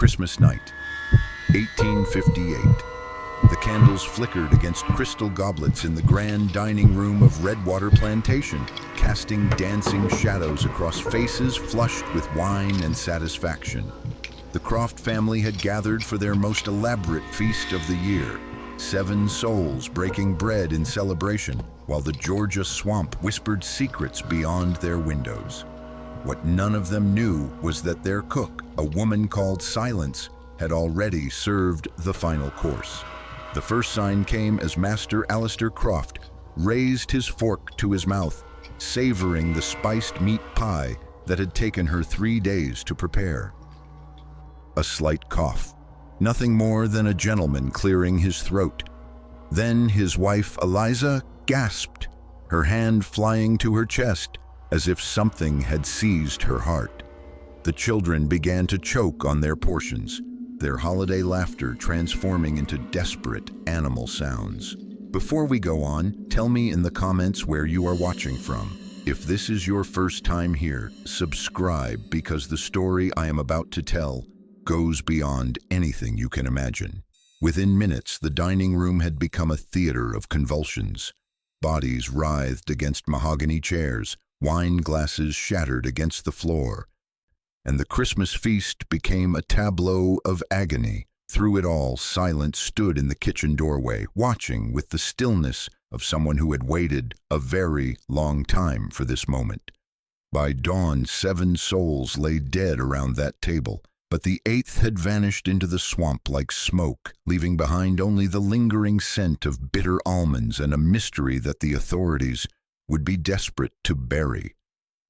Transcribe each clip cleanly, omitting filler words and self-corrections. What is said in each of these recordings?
Christmas night, 1858. The candles flickered against crystal goblets in the grand dining room of Redwater Plantation, casting dancing shadows across faces flushed with wine and satisfaction. The Croft family had gathered for their most elaborate feast of the year, 7 souls breaking bread in celebration, while the Georgia swamp whispered secrets beyond their windows. What none of them knew was that their cook, a woman called Silence, had already served the final course. The first sign came as Master Alistair Croft raised his fork to his mouth, savoring the spiced meat pie that had taken her 3 days to prepare. A slight cough, nothing more than a gentleman clearing his throat. Then his wife Eliza gasped, her hand flying to her chest as if something had seized her heart. The children began to choke on their portions, their holiday laughter transforming into desperate animal sounds. Before we go on, tell me in the comments where you are watching from. If this is your first time here, subscribe because the story I am about to tell goes beyond anything you can imagine. Within minutes, the dining room had become a theater of convulsions. Bodies writhed against mahogany chairs, wine glasses shattered against the floor, and the Christmas feast became a tableau of agony. Through it all, Silence stood in the kitchen doorway, watching with the stillness of someone who had waited a very long time for this moment. By dawn, 7 souls lay dead around that table, but the 8th had vanished into the swamp like smoke, leaving behind only the lingering scent of bitter almonds and a mystery that the authorities would be desperate to bury.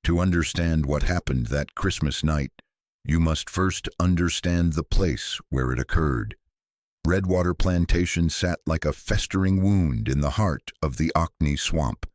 To understand what happened that Christmas night, you must first understand the place where it occurred. Redwater Plantation sat like a festering wound in the heart of the Ocney Swamp,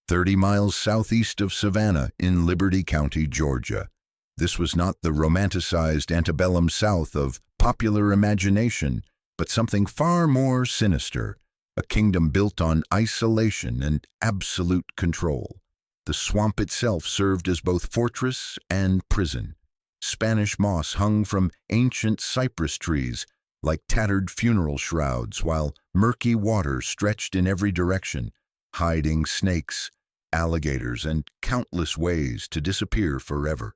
30 miles southeast of Savannah in Liberty County, Georgia. This was not the romanticized antebellum South of popular imagination, but something far more sinister, a kingdom built on isolation and absolute control. The swamp itself served as both fortress and prison. Spanish moss hung from ancient cypress trees like tattered funeral shrouds, while murky water stretched in every direction, hiding snakes, alligators, and countless ways to disappear forever.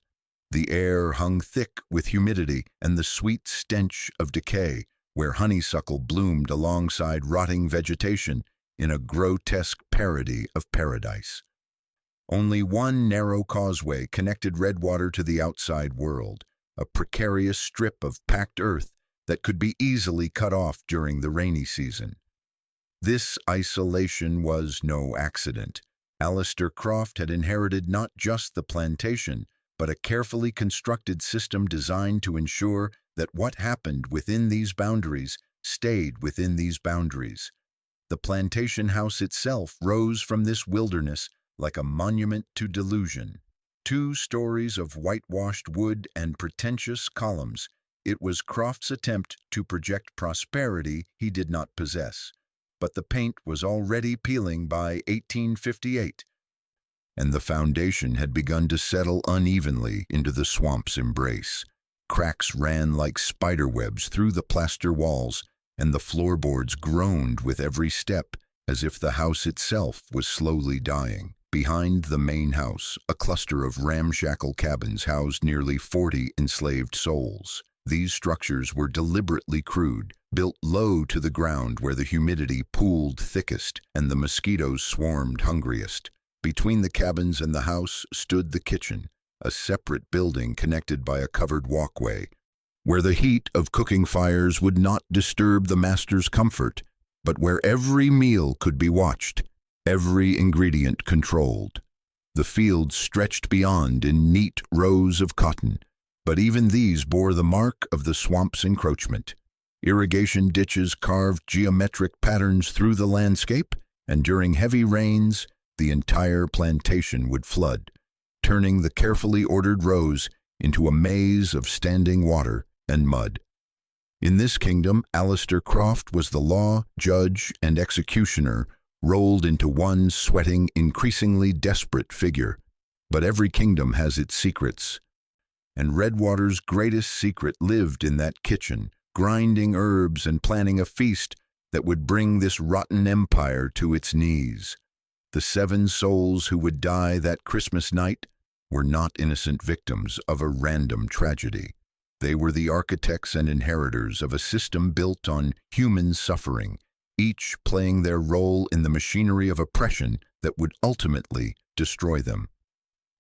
The air hung thick with humidity and the sweet stench of decay, where honeysuckle bloomed alongside rotting vegetation in a grotesque parody of paradise. Only one narrow causeway connected Redwater to the outside world, a precarious strip of packed earth that could be easily cut off during the rainy season. This isolation was no accident. Alistair Croft had inherited not just the plantation, but a carefully constructed system designed to ensure that what happened within these boundaries stayed within these boundaries. The plantation house itself rose from this wilderness like a monument to delusion. 2 stories of whitewashed wood and pretentious columns, it was Croft's attempt to project prosperity he did not possess. But the paint was already peeling by 1858, and the foundation had begun to settle unevenly into the swamp's embrace. Cracks ran like spiderwebs through the plaster walls, and the floorboards groaned with every step, as if the house itself was slowly dying. Behind the main house, a cluster of ramshackle cabins housed nearly 40 enslaved souls. These structures were deliberately crude, built low to the ground where the humidity pooled thickest and the mosquitoes swarmed hungriest. Between the cabins and the house stood the kitchen, a separate building connected by a covered walkway, where the heat of cooking fires would not disturb the master's comfort, but where every meal could be watched, every ingredient controlled. The fields stretched beyond in neat rows of cotton, but even these bore the mark of the swamp's encroachment. Irrigation ditches carved geometric patterns through the landscape, and during heavy rains, the entire plantation would flood, turning the carefully ordered rows into a maze of standing water and mud. In this kingdom, Alistair Croft was the law, judge, and executioner, rolled into one sweating, increasingly desperate figure. But every kingdom has its secrets. And Redwater's greatest secret lived in that kitchen, grinding herbs and planning a feast that would bring this rotten empire to its knees. The 7 souls who would die that Christmas night were not innocent victims of a random tragedy. They were the architects and inheritors of a system built on human suffering, each playing their role in the machinery of oppression that would ultimately destroy them.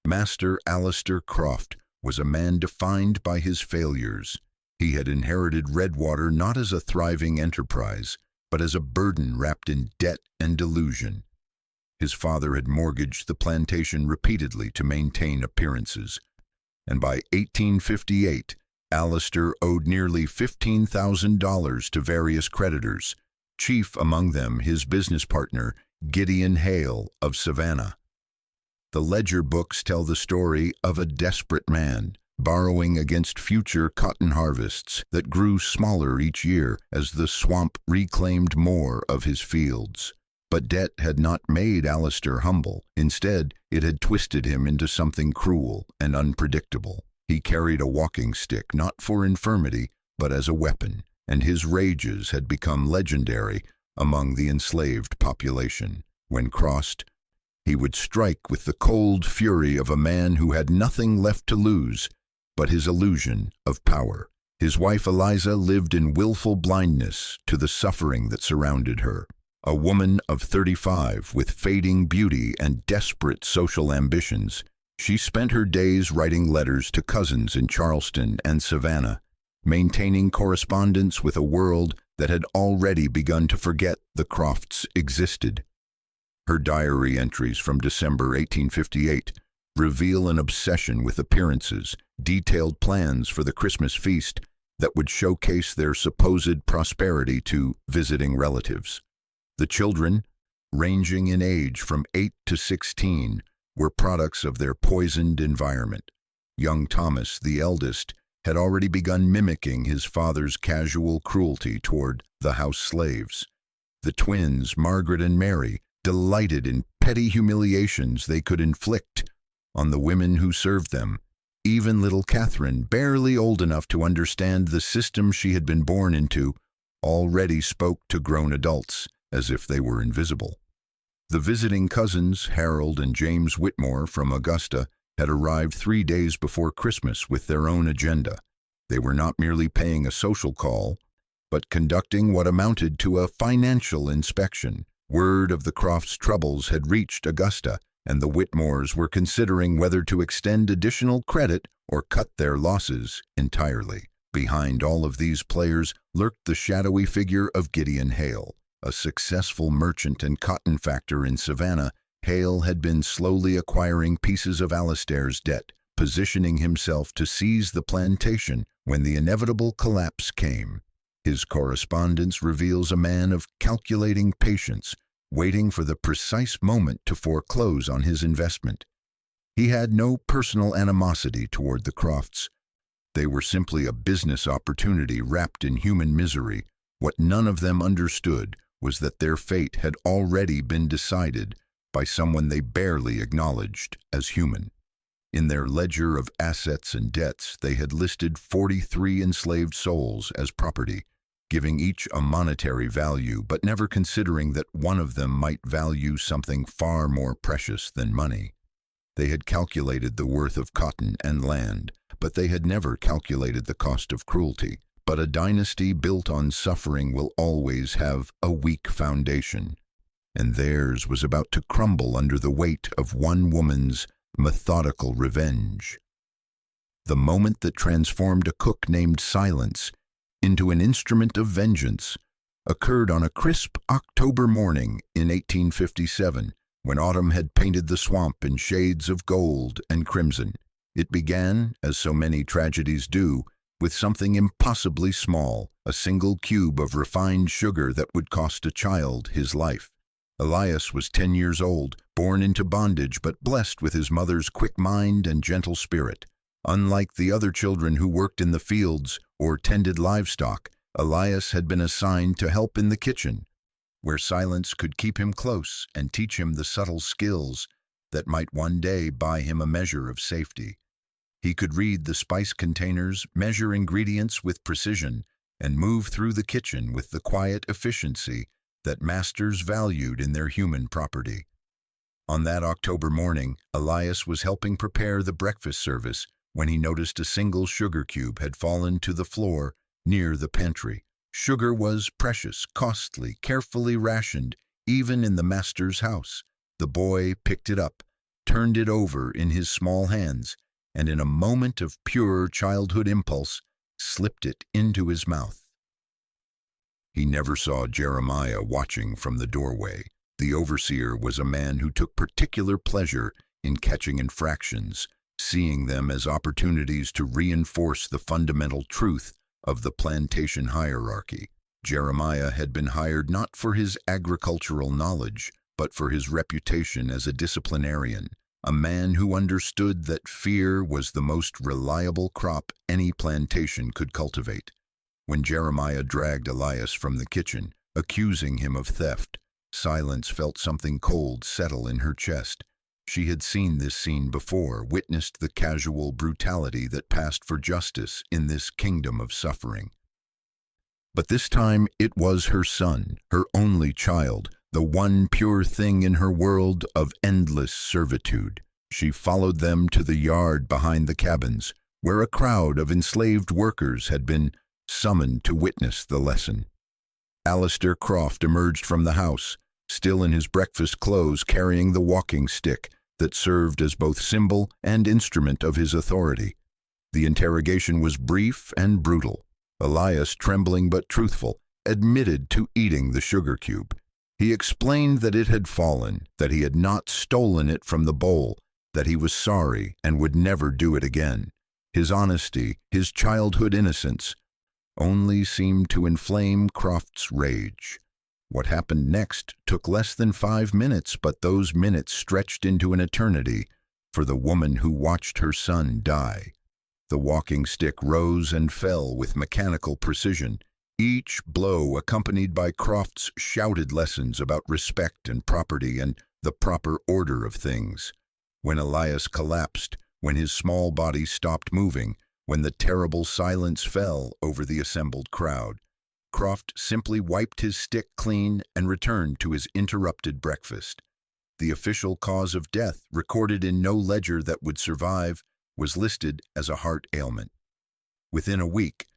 Master Alistair Croft was a man defined by his failures. He had inherited Redwater not as a thriving enterprise, but as a burden wrapped in debt and delusion. His father had mortgaged the plantation repeatedly to maintain appearances, and by 1858, Alistair owed nearly $15,000 to various creditors, chief among them his business partner, Gideon Hale of Savannah. The ledger books tell the story of a desperate man, borrowing against future cotton harvests that grew smaller each year as the swamp reclaimed more of his fields. But debt had not made Alistair humble. Instead, it had twisted him into something cruel and unpredictable. He carried a walking stick not for infirmity, but as a weapon, and his rages had become legendary among the enslaved population. When crossed, he would strike with the cold fury of a man who had nothing left to lose but his illusion of power. His wife Eliza lived in willful blindness to the suffering that surrounded her. A woman of 35 with fading beauty and desperate social ambitions, she spent her days writing letters to cousins in Charleston and Savannah, maintaining correspondence with a world that had already begun to forget the Crofts existed. Her diary entries from December 1858 reveal an obsession with appearances, detailed plans for the Christmas feast that would showcase their supposed prosperity to visiting relatives. The children, ranging in age from 8 to 16, were products of their poisoned environment. Young Thomas, the eldest, had already begun mimicking his father's casual cruelty toward the house slaves. The twins, Margaret and Mary, delighted in petty humiliations they could inflict on the women who served them. Even little Catherine, barely old enough to understand the system she had been born into, already spoke to grown adults as if they were invisible. The visiting cousins, Harold and James Whitmore from Augusta, had arrived 3 days before Christmas with their own agenda. They were not merely paying a social call, but conducting what amounted to a financial inspection. Word of the Crofts' troubles had reached Augusta, and the Whitmores were considering whether to extend additional credit or cut their losses entirely. Behind all of these players lurked the shadowy figure of Gideon Hale. A successful merchant and cotton factor in Savannah, Hale had been slowly acquiring pieces of Alistair's debt, positioning himself to seize the plantation when the inevitable collapse came. His correspondence reveals a man of calculating patience, waiting for the precise moment to foreclose on his investment. He had no personal animosity toward the Crofts. They were simply a business opportunity wrapped in human misery. What none of them understood was that their fate had already been decided by someone they barely acknowledged as human. In their ledger of assets and debts, they had listed 43 enslaved souls as property, giving each a monetary value, but never considering that one of them might value something far more precious than money. They had calculated the worth of cotton and land, but they had never calculated the cost of cruelty. But a dynasty built on suffering will always have a weak foundation, and theirs was about to crumble under the weight of one woman's methodical revenge. The moment that transformed a cook named Silence into an instrument of vengeance occurred on a crisp October morning in 1857, when autumn had painted the swamp in shades of gold and crimson. It began, as so many tragedies do, with something impossibly small, a single cube of refined sugar that would cost a child his life. Elias was 10 years old, born into bondage but blessed with his mother's quick mind and gentle spirit. Unlike the other children who worked in the fields or tended livestock, Elias had been assigned to help in the kitchen, where Silence could keep him close and teach him the subtle skills that might one day buy him a measure of safety. He could read the spice containers, measure ingredients with precision, and move through the kitchen with the quiet efficiency that masters valued in their human property. On that October morning, Elias was helping prepare the breakfast service when he noticed a single sugar cube had fallen to the floor near the pantry. Sugar was precious, costly, carefully rationed, even in the master's house. The boy picked it up, turned it over in his small hands, and in a moment of pure childhood impulse, slipped it into his mouth. He never saw Jeremiah watching from the doorway. The overseer was a man who took particular pleasure in catching infractions, seeing them as opportunities to reinforce the fundamental truth of the plantation hierarchy. Jeremiah had been hired not for his agricultural knowledge, but for his reputation as a disciplinarian, a man who understood that fear was the most reliable crop any plantation could cultivate. When Jeremiah dragged Elias from the kitchen, accusing him of theft, Silence felt something cold settle in her chest. She had seen this scene before, witnessed the casual brutality that passed for justice in this kingdom of suffering. But this time it was her son, her only child, the one pure thing in her world of endless servitude. She followed them to the yard behind the cabins, where a crowd of enslaved workers had been summoned to witness the lesson. Alistair Croft emerged from the house, still in his breakfast clothes, carrying the walking stick that served as both symbol and instrument of his authority. The interrogation was brief and brutal. Elias, trembling but truthful, admitted to eating the sugar cube. He explained that it had fallen, that he had not stolen it from the bowl, that he was sorry and would never do it again. His honesty, his childhood innocence, only seemed to inflame Croft's rage. What happened next took less than 5 minutes, but those minutes stretched into an eternity for the woman who watched her son die. The walking stick rose and fell with mechanical precision, each blow accompanied by Croft's shouted lessons about respect and property and the proper order of things. When Elias collapsed, when his small body stopped moving, when the terrible silence fell over the assembled crowd, Croft simply wiped his stick clean and returned to his interrupted breakfast. The official cause of death, recorded in no ledger that would survive, was listed as a heart ailment. Within a week,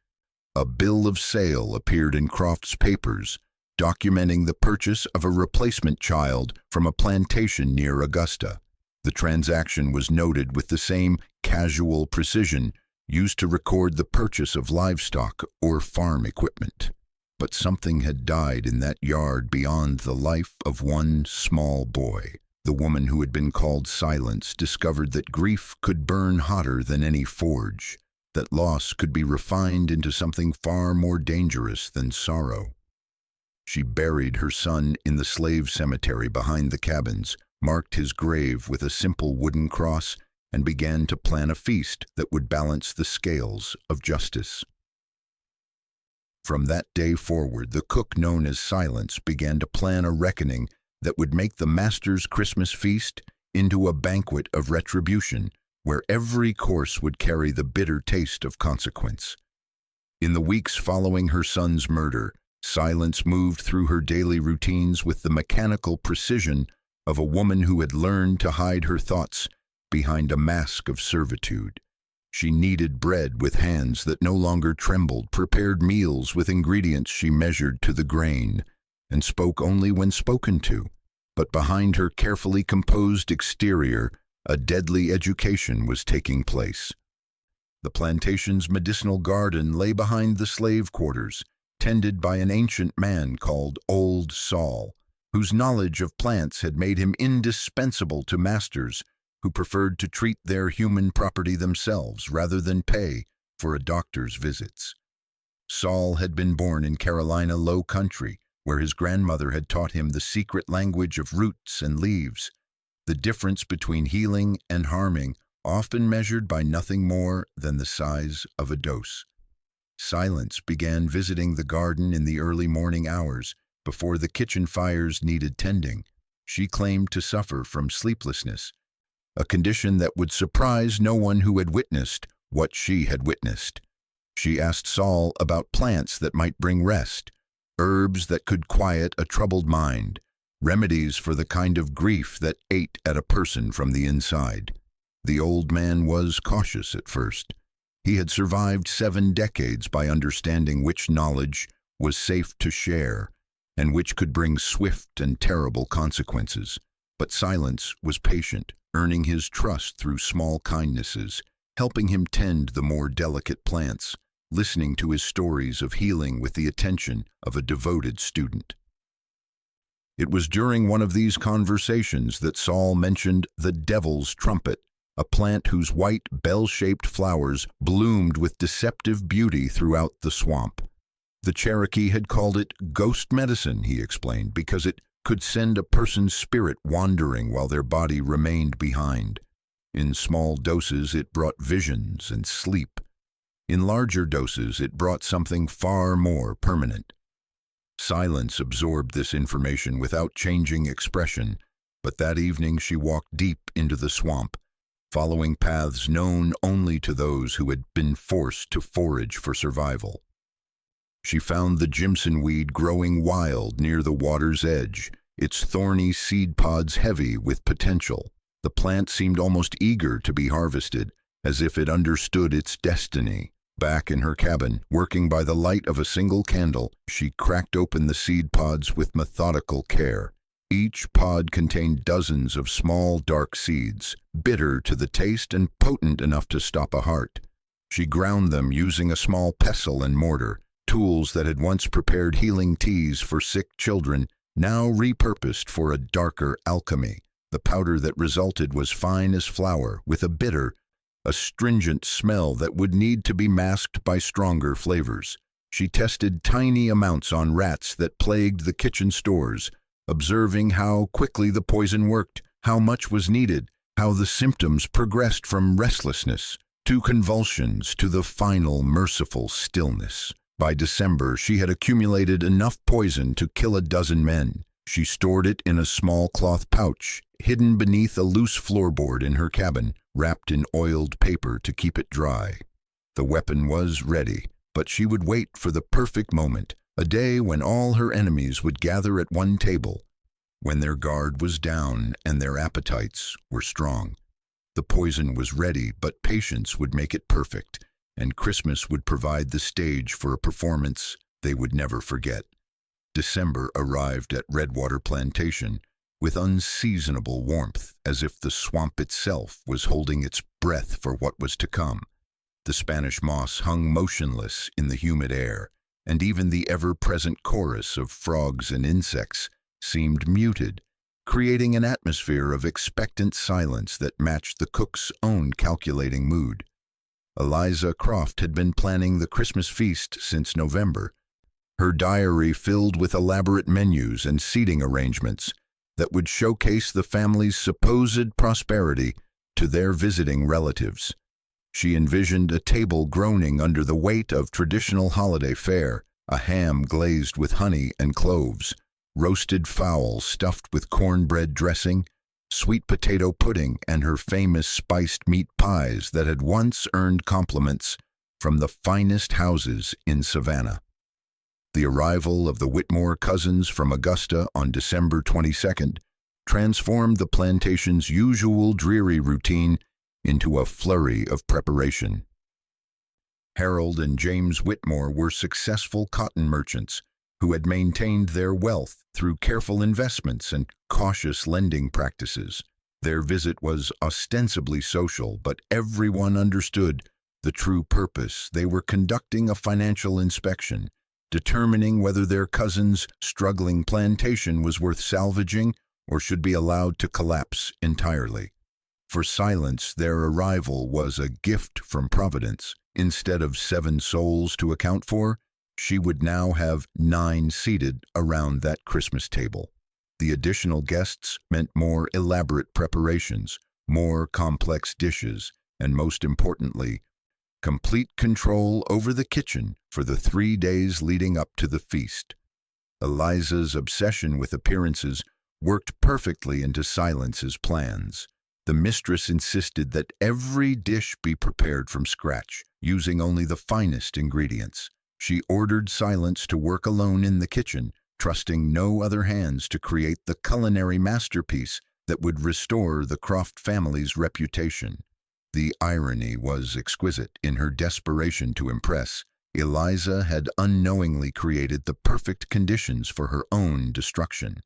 a bill of sale appeared in Croft's papers, documenting the purchase of a replacement child from a plantation near Augusta. The transaction was noted with the same casual precision used to record the purchase of livestock or farm equipment. But something had died in that yard beyond the life of one small boy. The woman who had been called Silence discovered that grief could burn hotter than any forge, that loss could be refined into something far more dangerous than sorrow. She buried her son in the slave cemetery behind the cabins, marked his grave with a simple wooden cross, and began to plan a feast that would balance the scales of justice. From that day forward, the cook known as Silence began to plan a reckoning that would make the master's Christmas feast into a banquet of retribution, where every course would carry the bitter taste of consequence. In the weeks following her son's murder, Silence moved through her daily routines with the mechanical precision of a woman who had learned to hide her thoughts behind a mask of servitude. She kneaded bread with hands that no longer trembled, prepared meals with ingredients she measured to the grain, and spoke only when spoken to. But behind her carefully composed exterior, a deadly education was taking place. The plantation's medicinal garden lay behind the slave quarters, tended by an ancient man called Old Saul, whose knowledge of plants had made him indispensable to masters who preferred to treat their human property themselves rather than pay for a doctor's visits. Saul had been born in Carolina Low Country, where his grandmother had taught him the secret language of roots and leaves, the difference between healing and harming, often measured by nothing more than the size of a dose. Silence began visiting the garden in the early morning hours, before the kitchen fires needed tending. She claimed to suffer from sleeplessness, a condition that would surprise no one who had witnessed what she had witnessed. She asked Saul about plants that might bring rest, herbs that could quiet a troubled mind, remedies for the kind of grief that ate at a person from the inside. The old man was cautious at first. He had survived 7 decades by understanding which knowledge was safe to share and which could bring swift and terrible consequences. But silence was patient, earning his trust through small kindnesses, helping him tend the more delicate plants, listening to his stories of healing with the attention of a devoted student. It was during one of these conversations that Saul mentioned the devil's trumpet, a plant whose white, bell-shaped flowers bloomed with deceptive beauty throughout the swamp. The Cherokee had called it ghost medicine, he explained, because it could send a person's spirit wandering while their body remained behind. In small doses, it brought visions and sleep. In larger doses, it brought something far more permanent. Silence absorbed this information without changing expression, but that evening she walked deep into the swamp, following paths known only to those who had been forced to forage for survival. She found the Jimson weed growing wild near the water's edge, its thorny seed pods heavy with potential. The plant seemed almost eager to be harvested, as if it understood its destiny. Back in her cabin, working by the light of a single candle, she cracked open the seed pods with methodical care. Each pod contained dozens of small, dark seeds, bitter to the taste and potent enough to stop a heart. She ground them using a small pestle and mortar, tools that had once prepared healing teas for sick children, now repurposed for a darker alchemy. The powder that resulted was fine as flour, with a bitter, astringent smell that would need to be masked by stronger flavors. She tested tiny amounts on rats that plagued the kitchen stores, observing how quickly the poison worked, how much was needed, how the symptoms progressed from restlessness to convulsions to the final merciful stillness. By December, she had accumulated enough poison to kill a dozen men. She stored it in a small cloth pouch, hidden beneath a loose floorboard in her cabin, wrapped in oiled paper to keep it dry. The weapon was ready, but she would wait for the perfect moment, a day when all her enemies would gather at one table, when their guard was down and their appetites were strong. The poison was ready, but patience would make it perfect, and Christmas would provide the stage for a performance they would never forget. December arrived at Redwater Plantation with unseasonable warmth, as if the swamp itself was holding its breath for what was to come. The Spanish moss hung motionless in the humid air, and even the ever-present chorus of frogs and insects seemed muted, creating an atmosphere of expectant silence that matched the cook's own calculating mood. Eliza Croft had been planning the Christmas feast since November, her diary filled with elaborate menus and seating arrangements that would showcase the family's supposed prosperity to their visiting relatives. She envisioned a table groaning under the weight of traditional holiday fare, a ham glazed with honey and cloves, roasted fowl stuffed with cornbread dressing, sweet potato pudding, and her famous spiced meat pies that had once earned compliments from the finest houses in Savannah. The arrival of the Whitmore cousins from Augusta on December 22nd transformed the plantation's usual dreary routine into a flurry of preparation. Harold and James Whitmore were successful cotton merchants who had maintained their wealth through careful investments and cautious lending practices. Their visit was ostensibly social, but everyone understood the true purpose. They were conducting a financial inspection, determining whether their cousin's struggling plantation was worth salvaging or should be allowed to collapse entirely. For Silence, their arrival was a gift from Providence. Instead of 7 souls to account for, she would now have 9 seated around that Christmas table. The additional guests meant more elaborate preparations, more complex dishes, and most importantly, complete control over the kitchen for the 3 days leading up to the feast. Eliza's obsession with appearances worked perfectly into Silence's plans. The mistress insisted that every dish be prepared from scratch, using only the finest ingredients. She ordered Silence to work alone in the kitchen, trusting no other hands to create the culinary masterpiece that would restore the Croft family's reputation. The irony was exquisite. In her desperation to impress, Eliza had unknowingly created the perfect conditions for her own destruction.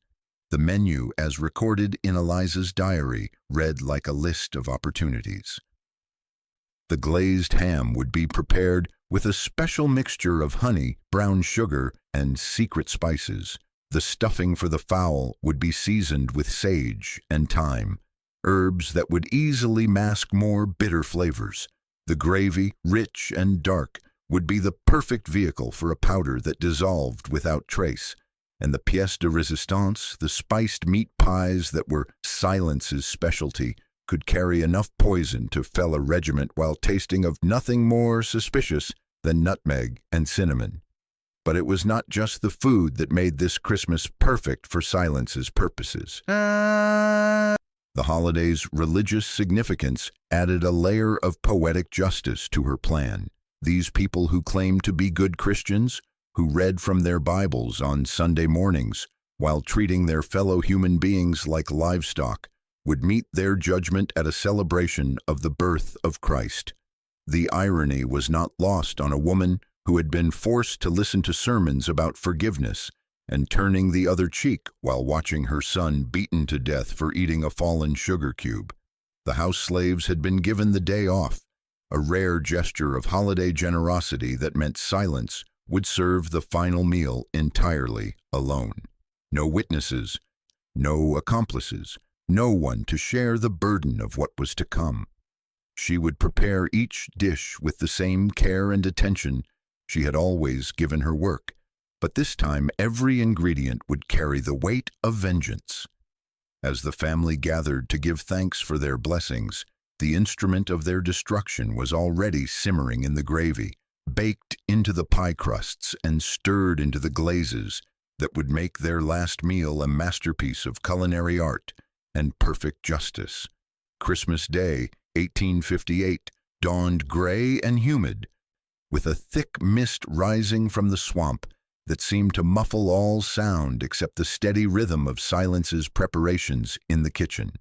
The menu, as recorded in Eliza's diary, read like a list of opportunities. The glazed ham would be prepared with a special mixture of honey, brown sugar, and secret spices. The stuffing for the fowl would be seasoned with sage and thyme, herbs that would easily mask more bitter flavors. The gravy, rich and dark, would be the perfect vehicle for a powder that dissolved without trace. And the pièce de résistance, the spiced meat pies that were Silence's specialty, could carry enough poison to fell a regiment while tasting of nothing more suspicious than nutmeg and cinnamon. But it was not just the food that made this Christmas perfect for Silence's purposes. The holiday's religious significance added a layer of poetic justice to her plan. These people who claimed to be good Christians, who read from their Bibles on Sunday mornings while treating their fellow human beings like livestock, would meet their judgment at a celebration of the birth of Christ. The irony was not lost on a woman who had been forced to listen to sermons about forgiveness and turning the other cheek while watching her son beaten to death for eating a fallen sugar cube. The house slaves had been given the day off, a rare gesture of holiday generosity that meant Silence would serve the final meal entirely alone. No witnesses, no accomplices, no one to share the burden of what was to come. She would prepare each dish with the same care and attention she had always given her work, but this time every ingredient would carry the weight of vengeance. As the family gathered to give thanks for their blessings, the instrument of their destruction was already simmering in the gravy, baked into the pie crusts and stirred into the glazes that would make their last meal a masterpiece of culinary art and perfect justice. Christmas Day, 1858, dawned gray and humid, with a thick mist rising from the swamp that seemed to muffle all sound except the steady rhythm of Silence's preparations in the kitchen.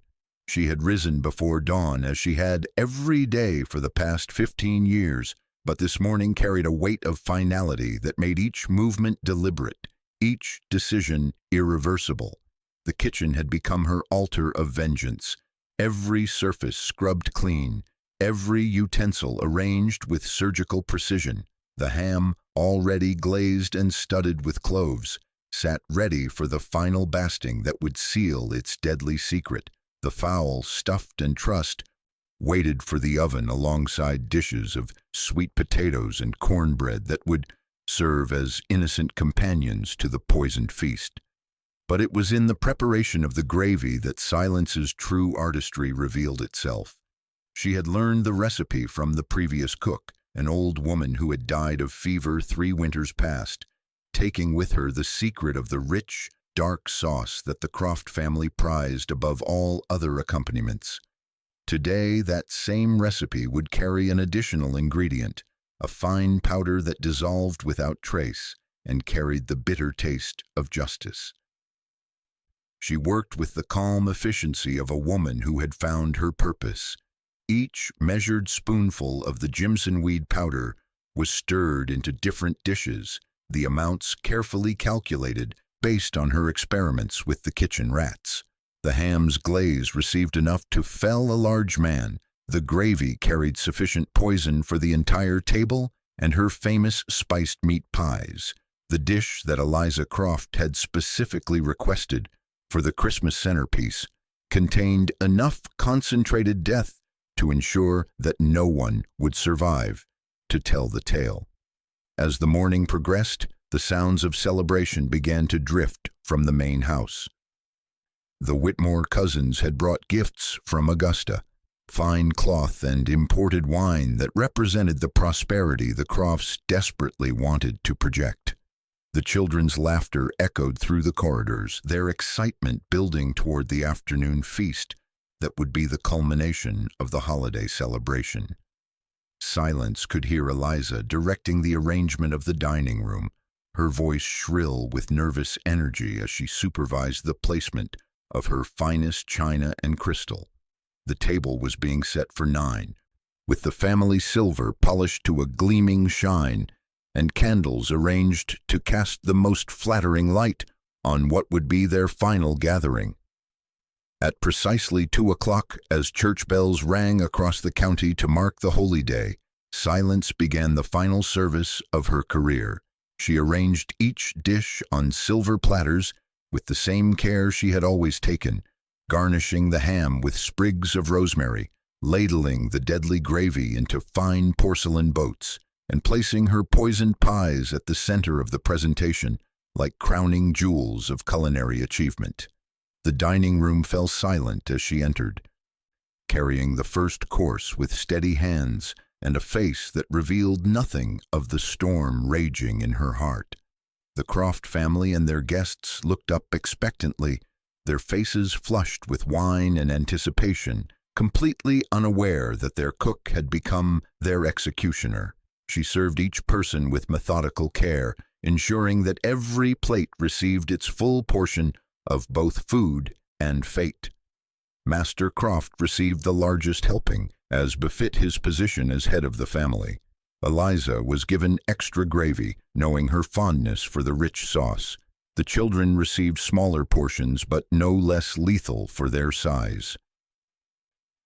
She had risen before dawn, as she had every day for the past 15 years, but this morning carried a weight of finality that made each movement deliberate, each decision irreversible. The kitchen had become her altar of vengeance, every surface scrubbed clean, every utensil arranged with surgical precision. The ham, already glazed and studded with cloves, sat ready for the final basting that would seal its deadly secret. The fowl, stuffed and trussed, waited for the oven alongside dishes of sweet potatoes and cornbread that would serve as innocent companions to the poisoned feast. But it was in the preparation of the gravy that Silence's true artistry revealed itself. She had learned the recipe from the previous cook, an old woman who had died of fever 3 winters past, taking with her the secret of the rich, dark sauce that the Croft family prized above all other accompaniments. Today, that same recipe would carry an additional ingredient, a fine powder that dissolved without trace and carried the bitter taste of justice. She worked with the calm efficiency of a woman who had found her purpose. Each measured spoonful of the Jimson weed powder was stirred into different dishes, the amounts carefully calculated based on her experiments with the kitchen rats. The ham's glaze received enough to fell a large man, the gravy carried sufficient poison for the entire table, and her famous spiced meat pies, the dish that Eliza Croft had specifically requested for the Christmas centerpiece, contained enough concentrated death to ensure that no one would survive to tell the tale. As the morning progressed, the sounds of celebration began to drift from the main house. The Whitmore cousins had brought gifts from Augusta, fine cloth and imported wine that represented the prosperity the Crofts desperately wanted to project. The children's laughter echoed through the corridors, their excitement building toward the afternoon feast that would be the culmination of the holiday celebration. Silence could hear Eliza directing the arrangement of the dining room, her voice shrill with nervous energy as she supervised the placement of her finest china and crystal. The table was being set for 9, with the family silver polished to a gleaming shine and candles arranged to cast the most flattering light on what would be their final gathering. At precisely 2 o'clock, as church bells rang across the county to mark the holy day, Silence began the final service of her career. She arranged each dish on silver platters with the same care she had always taken, garnishing the ham with sprigs of rosemary, ladling the deadly gravy into fine porcelain boats, and placing her poisoned pies at the center of the presentation like crowning jewels of culinary achievement. The dining room fell silent as she entered, carrying the first course with steady hands and a face that revealed nothing of the storm raging in her heart. The Croft family and their guests looked up expectantly, their faces flushed with wine and anticipation, completely unaware that their cook had become their executioner. She served each person with methodical care, ensuring that every plate received its full portion of both food and fate. Master Croft received the largest helping, as befit his position as head of the family. Eliza was given extra gravy, knowing her fondness for the rich sauce. The children received smaller portions, but no less lethal for their size.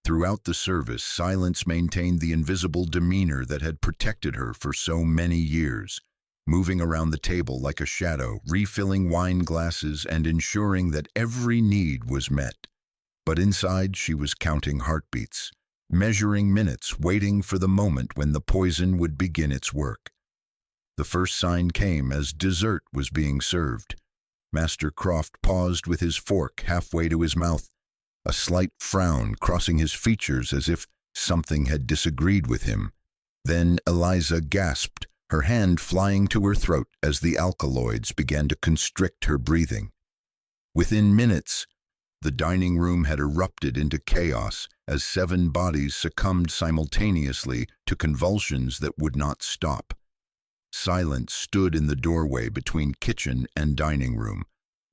Throughout the service, Silence maintained the invisible demeanor that had protected her for so many years, moving around the table like a shadow, refilling wine glasses and ensuring that every need was met. But inside, she was counting heartbeats, measuring minutes, waiting for the moment when the poison would begin its work. The first sign came as dessert was being served. Master Croft paused with his fork halfway to his mouth, a slight frown crossing his features as if something had disagreed with him. Then Eliza gasped, her hand flying to her throat as the alkaloids began to constrict her breathing. Within minutes, the dining room had erupted into chaos as 7 bodies succumbed simultaneously to convulsions that would not stop. Silence stood in the doorway between kitchen and dining room,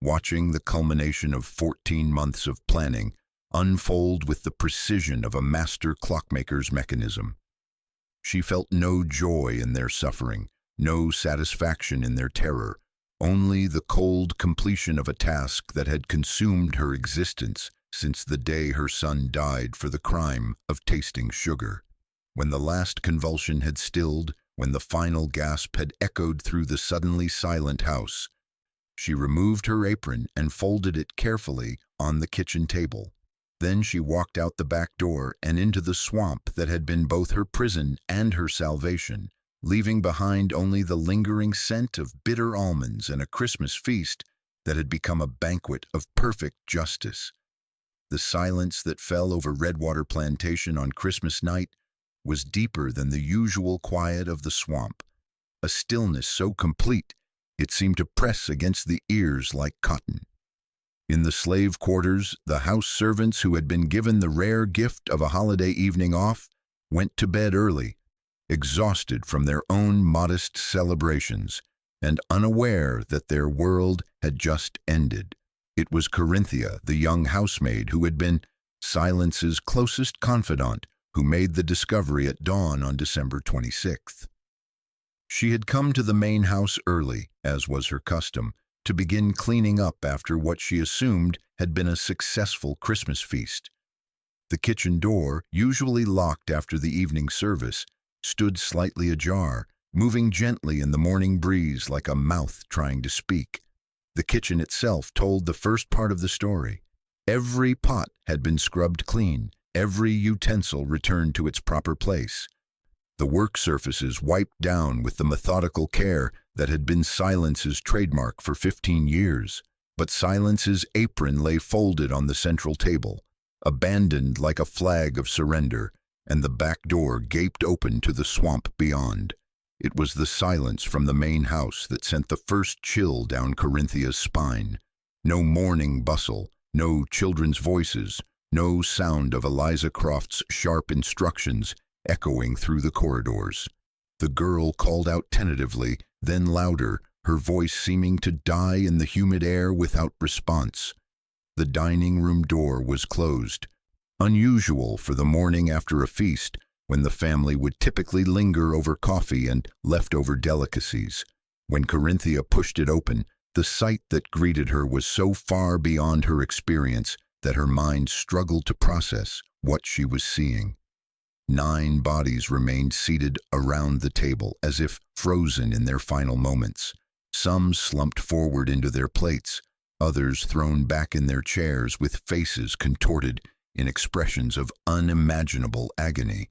watching the culmination of 14 months of planning unfold with the precision of a master clockmaker's mechanism. She felt no joy in their suffering, no satisfaction in their terror, only the cold completion of a task that had consumed her existence since the day her son died for the crime of tasting sugar. When the last convulsion had stilled, when the final gasp had echoed through the suddenly silent house, she removed her apron and folded it carefully on the kitchen table. Then she walked out the back door and into the swamp that had been both her prison and her salvation, leaving behind only the lingering scent of bitter almonds and a Christmas feast that had become a banquet of perfect justice. The silence that fell over Redwater Plantation on Christmas night was deeper than the usual quiet of the swamp, a stillness so complete it seemed to press against the ears like cotton. In the slave quarters, the house servants who had been given the rare gift of a holiday evening off went to bed early, exhausted from their own modest celebrations and unaware that their world had just ended. It was Corinthia, the young housemaid who had been Silence's closest confidant, who made the discovery at dawn on December 26th. She had come to the main house early, as was her custom, to begin cleaning up after what she assumed had been a successful Christmas feast. The kitchen door, usually locked after the evening service, stood slightly ajar, moving gently in the morning breeze like a mouth trying to speak. The kitchen itself told the first part of the story. Every pot had been scrubbed clean, every utensil returned to its proper place. The work surfaces wiped down with the methodical care that had been Silence's trademark for 15 years. But Silence's apron lay folded on the central table, abandoned like a flag of surrender, and the back door gaped open to the swamp beyond. It was the silence from the main house that sent the first chill down Corinthia's spine. No morning bustle, no children's voices, no sound of Eliza Croft's sharp instructions echoing through the corridors. The girl called out tentatively, then louder, her voice seeming to die in the humid air without response. The dining room door was closed, unusual for the morning after a feast, when the family would typically linger over coffee and leftover delicacies. When Corinthia pushed it open, the sight that greeted her was so far beyond her experience that her mind struggled to process what she was seeing. 9 bodies remained seated around the table, as if frozen in their final moments. Some slumped forward into their plates, others thrown back in their chairs with faces contorted in expressions of unimaginable agony.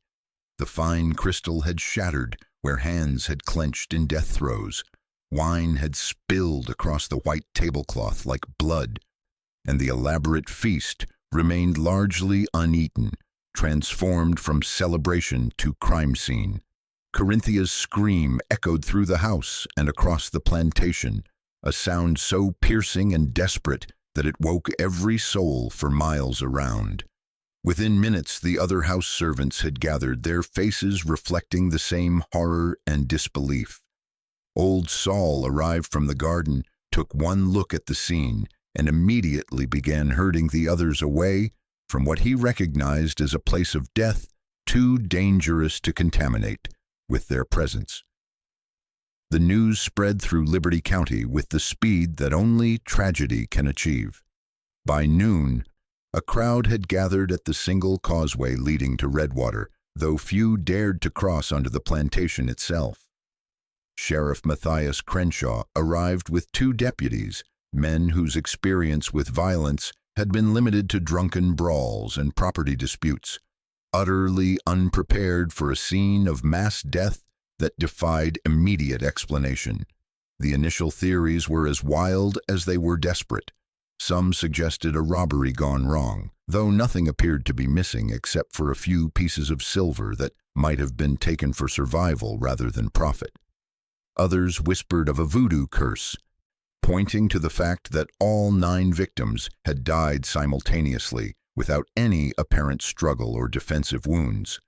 The fine crystal had shattered where hands had clenched in death throes. Wine had spilled across the white tablecloth like blood, and the elaborate feast remained largely uneaten, transformed from celebration to crime scene. Corinthia's scream echoed through the house and across the plantation, a sound so piercing and desperate that it woke every soul for miles around. Within minutes, the other house servants had gathered, their faces reflecting the same horror and disbelief. Old Saul arrived from the garden, took one look at the scene, and immediately began herding the others away from what he recognized as a place of death too dangerous to contaminate with their presence. The news spread through Liberty County with the speed that only tragedy can achieve. By noon, a crowd had gathered at the single causeway leading to Redwater, though few dared to cross onto the plantation itself. Sheriff Matthias Crenshaw arrived with 2 deputies, men whose experience with violence had been limited to drunken brawls and property disputes, utterly unprepared for a scene of mass death that defied immediate explanation. The initial theories were as wild as they were desperate. Some suggested a robbery gone wrong, though nothing appeared to be missing except for a few pieces of silver that might have been taken for survival rather than profit. Others whispered of a voodoo curse, pointing to the fact that all 9 victims had died simultaneously without any apparent struggle or defensive wounds.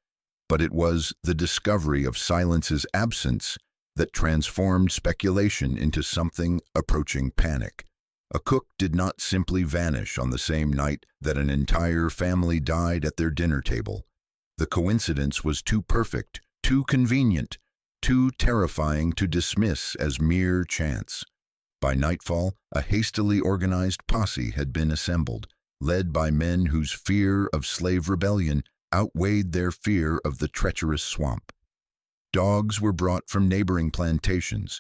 But it was the discovery of Silence's absence that transformed speculation into something approaching panic. A cook did not simply vanish on the same night that an entire family died at their dinner table. The coincidence was too perfect, too convenient, too terrifying to dismiss as mere chance. By nightfall, a hastily organized posse had been assembled, led by men whose fear of slave rebellion outweighed their fear of the treacherous swamp. Dogs were brought from neighboring plantations,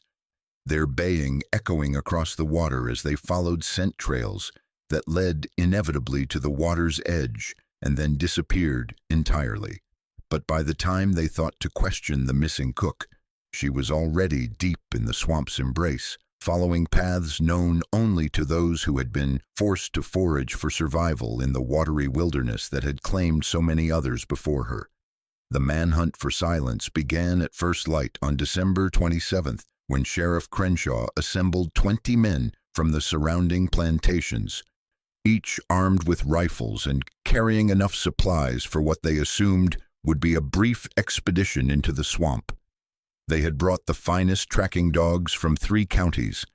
their baying echoing across the water as they followed scent trails that led inevitably to the water's edge and then disappeared entirely. But by the time they thought to question the missing cook, she was already deep in the swamp's embrace, following paths known only to those who had been forced to forage for survival in the watery wilderness that had claimed so many others before her. The manhunt for Silence began at first light on December 27th, when Sheriff Crenshaw assembled 20 men from the surrounding plantations, each armed with rifles and carrying enough supplies for what they assumed would be a brief expedition into the swamp. They had brought the finest tracking dogs from 3 counties,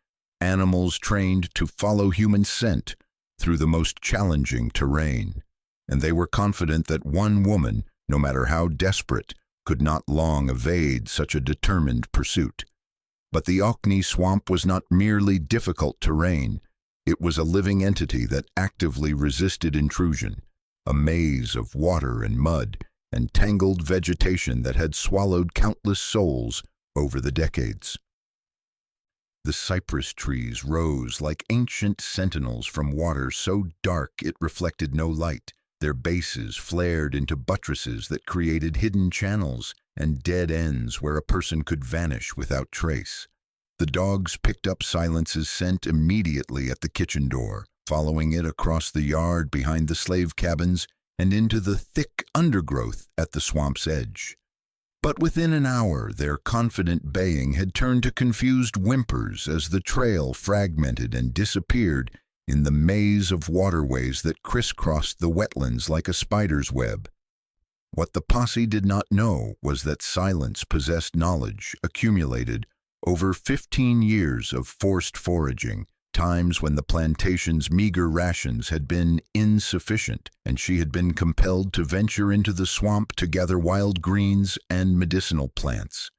animals trained to follow human scent through the most challenging terrain, and they were confident that one woman, no matter how desperate, could not long evade such a determined pursuit. But the Orkney swamp was not merely difficult terrain, it was a living entity that actively resisted intrusion, a maze of water and mud and tangled vegetation that had swallowed countless souls over the decades. The cypress trees rose like ancient sentinels from water so dark it reflected no light. Their bases flared into buttresses that created hidden channels and dead ends where a person could vanish without trace. The dogs picked up Silence's scent immediately at the kitchen door, following it across the yard behind the slave cabins and into the thick undergrowth at the swamp's edge. But within an hour, their confident baying had turned to confused whimpers as the trail fragmented and disappeared in the maze of waterways that crisscrossed the wetlands like a spider's web. What the posse did not know was that Silence possessed knowledge accumulated over 15 years of forced foraging, times when the plantation's meager rations had been insufficient and she had been compelled to venture into the swamp to gather wild greens and medicinal plants.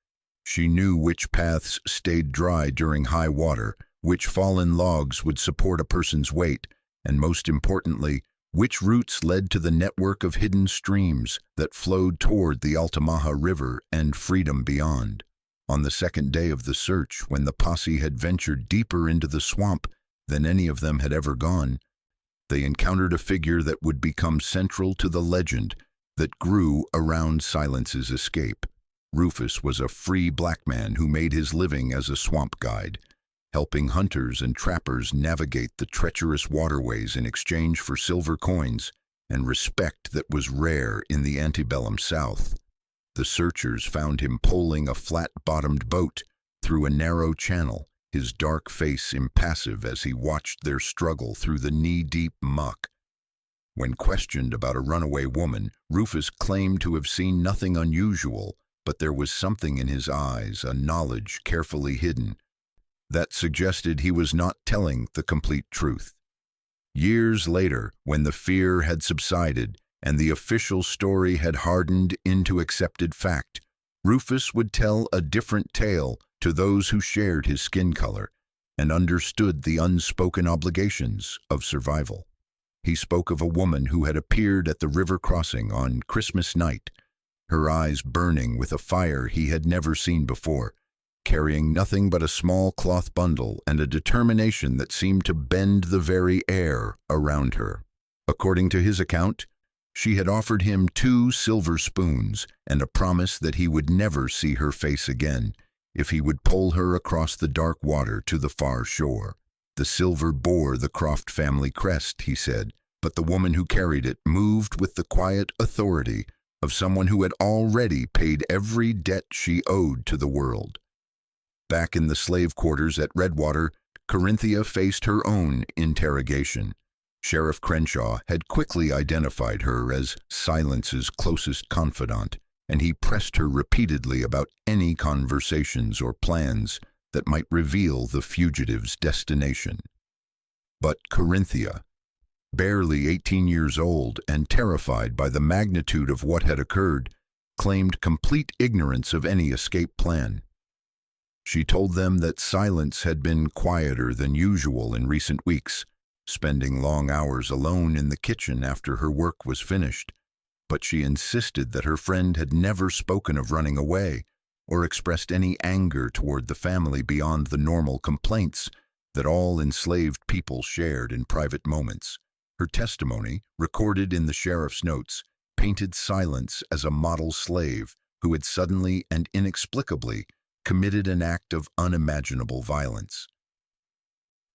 She knew which paths stayed dry during high water, which fallen logs would support a person's weight, and most importantly, which routes led to the network of hidden streams that flowed toward the Altamaha River and freedom beyond. On the second day of the search, when the posse had ventured deeper into the swamp than any of them had ever gone, they encountered a figure that would become central to the legend that grew around Silence's escape. Rufus was a free black man who made his living as a swamp guide, helping hunters and trappers navigate the treacherous waterways in exchange for silver coins and respect that was rare in the antebellum South. The searchers found him poling a flat-bottomed boat through a narrow channel, his dark face impassive as he watched their struggle through the knee-deep muck. When questioned about a runaway woman, Rufus claimed to have seen nothing unusual, but there was something in his eyes, a knowledge carefully hidden, that suggested he was not telling the complete truth. Years later, when the fear had subsided and the official story had hardened into accepted fact, Rufus would tell a different tale to those who shared his skin color and understood the unspoken obligations of survival. He spoke of a woman who had appeared at the river crossing on Christmas night, her eyes burning with a fire he had never seen before, carrying nothing but a small cloth bundle and a determination that seemed to bend the very air around her. According to his account, she had offered him 2 silver spoons and a promise that he would never see her face again if he would pole her across the dark water to the far shore. The silver bore the Croft family crest, he said, but the woman who carried it moved with the quiet authority of someone who had already paid every debt she owed to the world. Back in the slave quarters at Redwater, Corinthia faced her own interrogation. Sheriff Crenshaw had quickly identified her as Silence's closest confidant, and he pressed her repeatedly about any conversations or plans that might reveal the fugitive's destination. But Corinthia, barely 18 years old and terrified by the magnitude of what had occurred, claimed complete ignorance of any escape plan. She told them that Silence had been quieter than usual in recent weeks, spending long hours alone in the kitchen after her work was finished, but she insisted that her friend had never spoken of running away or expressed any anger toward the family beyond the normal complaints that all enslaved people shared in private moments. Her testimony, recorded in the sheriff's notes, painted Silence as a model slave who had suddenly and inexplicably committed an act of unimaginable violence.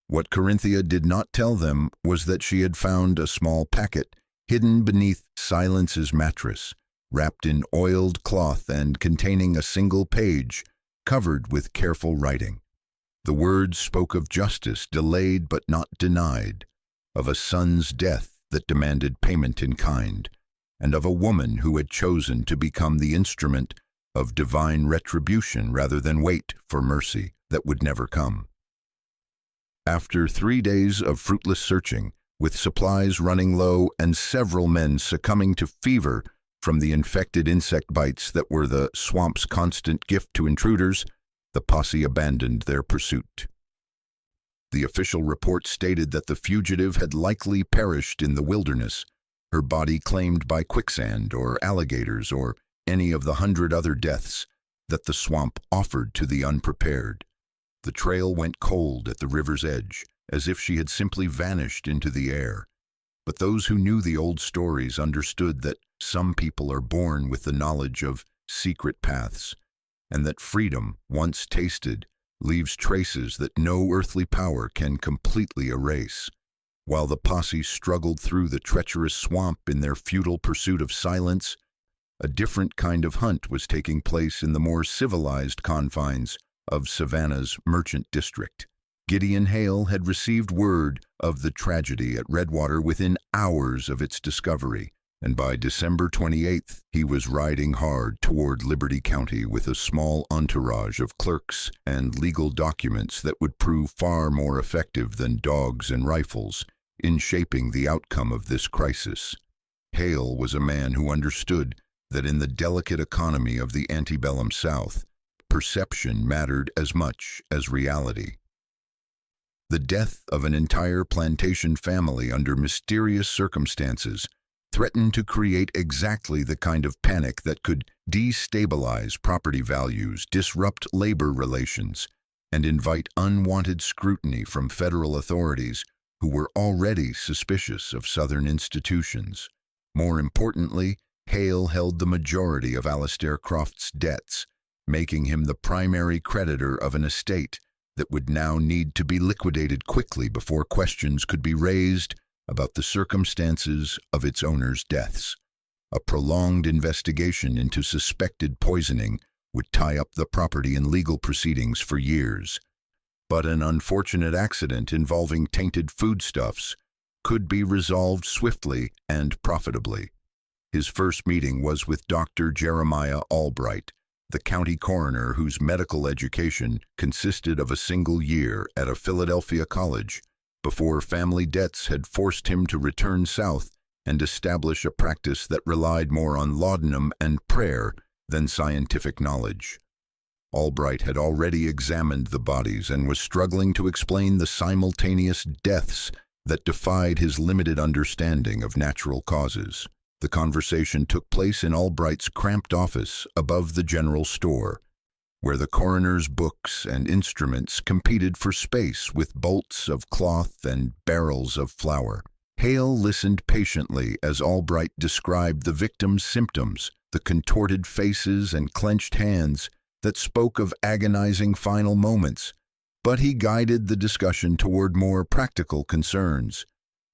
What Corinthia did not tell them was that she had found a small packet hidden beneath Silence's mattress, wrapped in oiled cloth and containing a single page covered with careful writing. The words spoke of justice delayed but not denied, of a son's death that demanded payment in kind, and of a woman who had chosen to become the instrument of divine retribution rather than wait for mercy that would never come. After 3 days of fruitless searching, with supplies running low and several men succumbing to fever from the infected insect bites that were the swamp's constant gift to intruders, the posse abandoned their pursuit. The official report stated that the fugitive had likely perished in the wilderness, her body claimed by quicksand or alligators or any of the 100 other deaths that the swamp offered to the unprepared. The trail went cold at the river's edge, as if she had simply vanished into the air. But those who knew the old stories understood that some people are born with the knowledge of secret paths, and that freedom, once tasted, leaves traces that no earthly power can completely erase. While the posse struggled through the treacherous swamp in their futile pursuit of Silence, a different kind of hunt was taking place in the more civilized confines of Savannah's merchant district. Gideon Hale had received word of the tragedy at Redwater within hours of its discovery, and by December 28th, he was riding hard toward Liberty County with a small entourage of clerks and legal documents that would prove far more effective than dogs and rifles in shaping the outcome of this crisis. Hale was a man who understood that in the delicate economy of the antebellum South, perception mattered as much as reality. The death of an entire plantation family under mysterious circumstances threatened to create exactly the kind of panic that could destabilize property values, disrupt labor relations, and invite unwanted scrutiny from federal authorities who were already suspicious of Southern institutions. More importantly, Hale held the majority of Alastair Croft's debts, making him the primary creditor of an estate that would now need to be liquidated quickly before questions could be raised about the circumstances of its owners' deaths. A prolonged investigation into suspected poisoning would tie up the property in legal proceedings for years. But an unfortunate accident involving tainted foodstuffs could be resolved swiftly and profitably. His first meeting was with Dr. Jeremiah Albright, the county coroner whose medical education consisted of a single year at a Philadelphia college before family debts had forced him to return south and establish a practice that relied more on laudanum and prayer than scientific knowledge. Albright had already examined the bodies and was struggling to explain the simultaneous deaths that defied his limited understanding of natural causes. The conversation took place in Albright's cramped office above the general store, where the coroner's books and instruments competed for space with bolts of cloth and barrels of flour. Hale listened patiently as Albright described the victim's symptoms, the contorted faces and clenched hands that spoke of agonizing final moments, but he guided the discussion toward more practical concerns.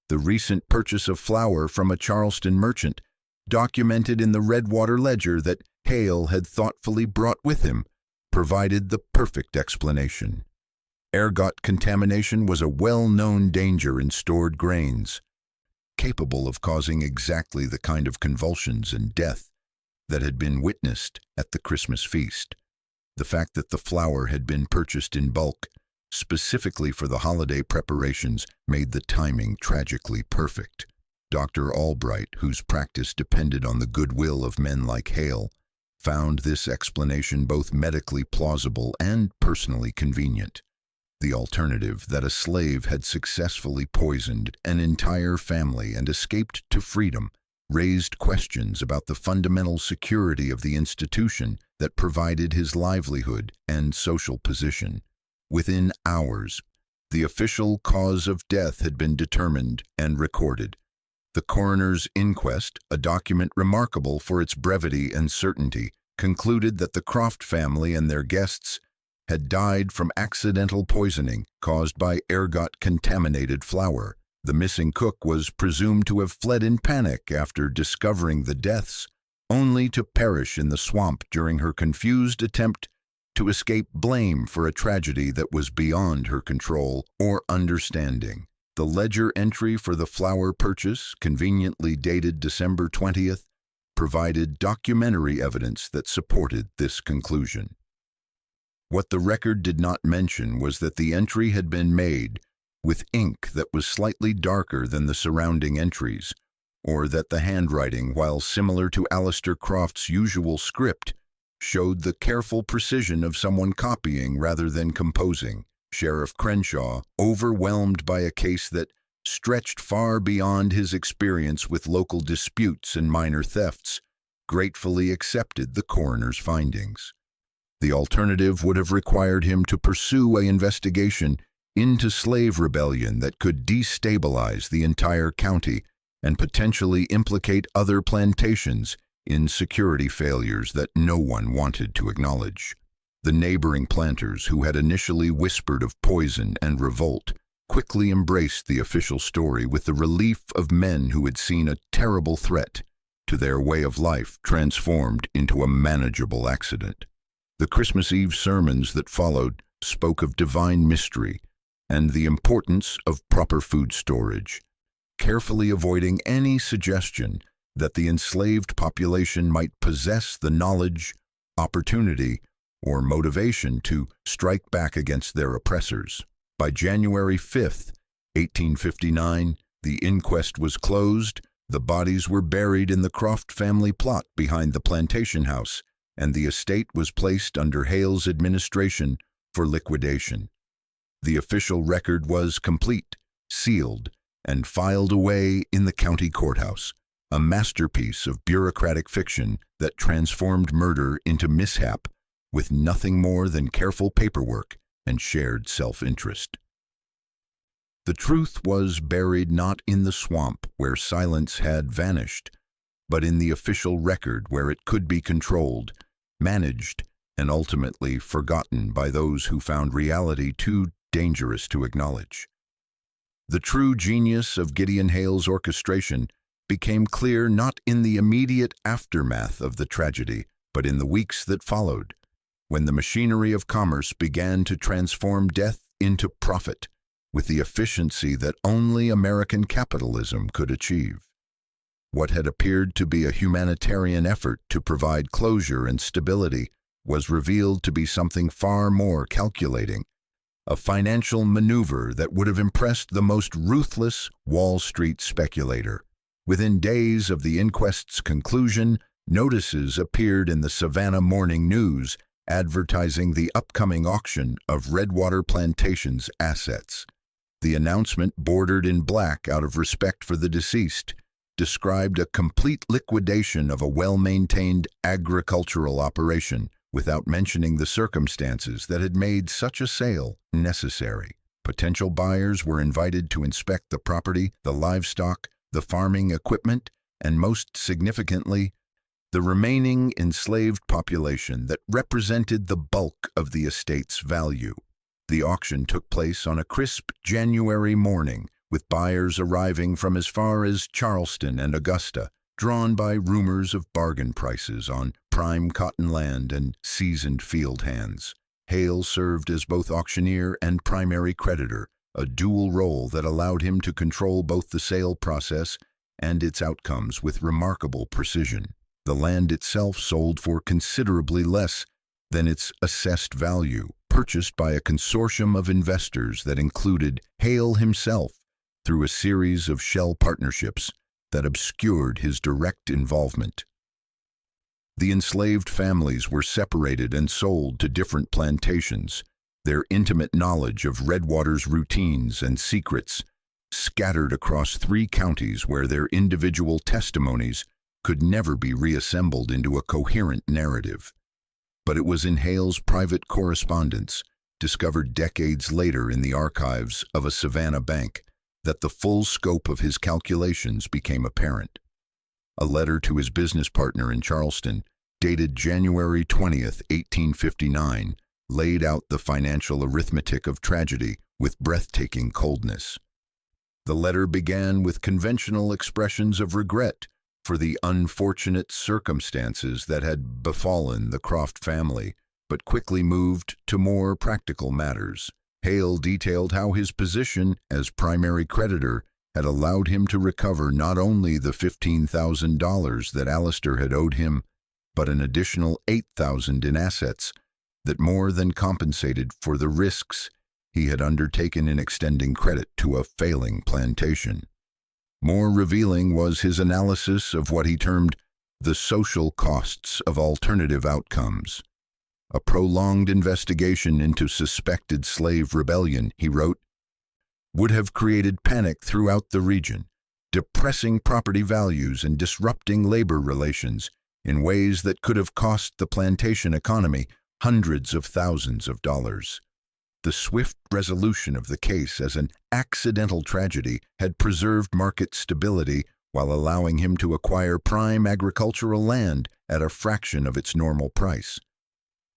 The recent purchase of flour from a Charleston merchant, documented in the Redwater ledger that Hale had thoughtfully brought with him, provided the perfect explanation. Ergot contamination was a well-known danger in stored grains, capable of causing exactly the kind of convulsions and death that had been witnessed at the Christmas feast. The fact that the flour had been purchased in bulk, specifically for the holiday preparations, made the timing tragically perfect. Dr. Albright, whose practice depended on the goodwill of men like Hale, found this explanation both medically plausible and personally convenient. The alternative, that a slave had successfully poisoned an entire family and escaped to freedom, raised questions about the fundamental security of the institution that provided his livelihood and social position. Within hours, the official cause of death had been determined and recorded. The coroner's inquest, a document remarkable for its brevity and certainty, concluded that the Croft family and their guests had died from accidental poisoning caused by ergot-contaminated flour. The missing cook was presumed to have fled in panic after discovering the deaths, only to perish in the swamp during her confused attempt to escape blame for a tragedy that was beyond her control or understanding. The ledger entry for the flour purchase, conveniently dated December 20th, provided documentary evidence that supported this conclusion. What the record did not mention was that the entry had been made with ink that was slightly darker than the surrounding entries, or that the handwriting, while similar to Alastair Croft's usual script, showed the careful precision of someone copying rather than composing. Sheriff Crenshaw, overwhelmed by a case that stretched far beyond his experience with local disputes and minor thefts, gratefully accepted the coroner's findings. The alternative would have required him to pursue an investigation into slave rebellion that could destabilize the entire county and potentially implicate other plantations in security failures that no one wanted to acknowledge. The neighboring planters, who had initially whispered of poison and revolt, quickly embraced the official story with the relief of men who had seen a terrible threat to their way of life transformed into a manageable accident. The Christmas Eve sermons that followed spoke of divine mystery, and the importance of proper food storage, carefully avoiding any suggestion that the enslaved population might possess the knowledge, opportunity, or motivation to strike back against their oppressors. By January 5th, 1859, the inquest was closed, the bodies were buried in the Croft family plot behind the plantation house, and the estate was placed under Hale's administration for liquidation. The official record was complete, sealed, and filed away in the county courthouse, a masterpiece of bureaucratic fiction that transformed murder into mishap with nothing more than careful paperwork and shared self-interest. The truth was buried not in the swamp where silence had vanished, but in the official record where it could be controlled, managed, and ultimately forgotten by those who found reality too dangerous to acknowledge. The true genius of Gideon Hale's orchestration became clear not in the immediate aftermath of the tragedy, but in the weeks that followed, when the machinery of commerce began to transform death into profit with the efficiency that only American capitalism could achieve. What had appeared to be a humanitarian effort to provide closure and stability was revealed to be something far more calculating, a financial maneuver that would have impressed the most ruthless Wall Street speculator. Within days of the inquest's conclusion, notices appeared in the Savannah Morning News advertising the upcoming auction of Redwater Plantation's assets. The announcement, bordered in black out of respect for the deceased, described a complete liquidation of a well-maintained agricultural operation without mentioning the circumstances that had made such a sale necessary. Potential buyers were invited to inspect the property, the livestock, the farming equipment, and most significantly, the remaining enslaved population that represented the bulk of the estate's value. The auction took place on a crisp January morning, with buyers arriving from as far as Charleston and Augusta, drawn by rumors of bargain prices on prime cotton land and seasoned field hands. Hale served as both auctioneer and primary creditor, a dual role that allowed him to control both the sale process and its outcomes with remarkable precision. The land itself sold for considerably less than its assessed value, purchased by a consortium of investors that included Hale himself through a series of shell partnerships that obscured his direct involvement. The enslaved families were separated and sold to different plantations, their intimate knowledge of Redwater's routines and secrets scattered across 3 counties where their individual testimonies could never be reassembled into a coherent narrative. But it was in Hale's private correspondence, discovered decades later in the archives of a Savannah bank, that the full scope of his calculations became apparent. A letter to his business partner in Charleston, dated January 20th, 1859, laid out the financial arithmetic of tragedy with breathtaking coldness. The letter began with conventional expressions of regret for the unfortunate circumstances that had befallen the Croft family, but quickly moved to more practical matters. Hale detailed how his position as primary creditor had allowed him to recover not only the $15,000 that Alistair had owed him, but an additional $8,000 in assets that more than compensated for the risks he had undertaken in extending credit to a failing plantation. More revealing was his analysis of what he termed the social costs of alternative outcomes. A prolonged investigation into suspected slave rebellion, he wrote, would have created panic throughout the region, depressing property values and disrupting labor relations in ways that could have cost the plantation economy hundreds of thousands of dollars. The swift resolution of the case as an accidental tragedy had preserved market stability while allowing him to acquire prime agricultural land at a fraction of its normal price.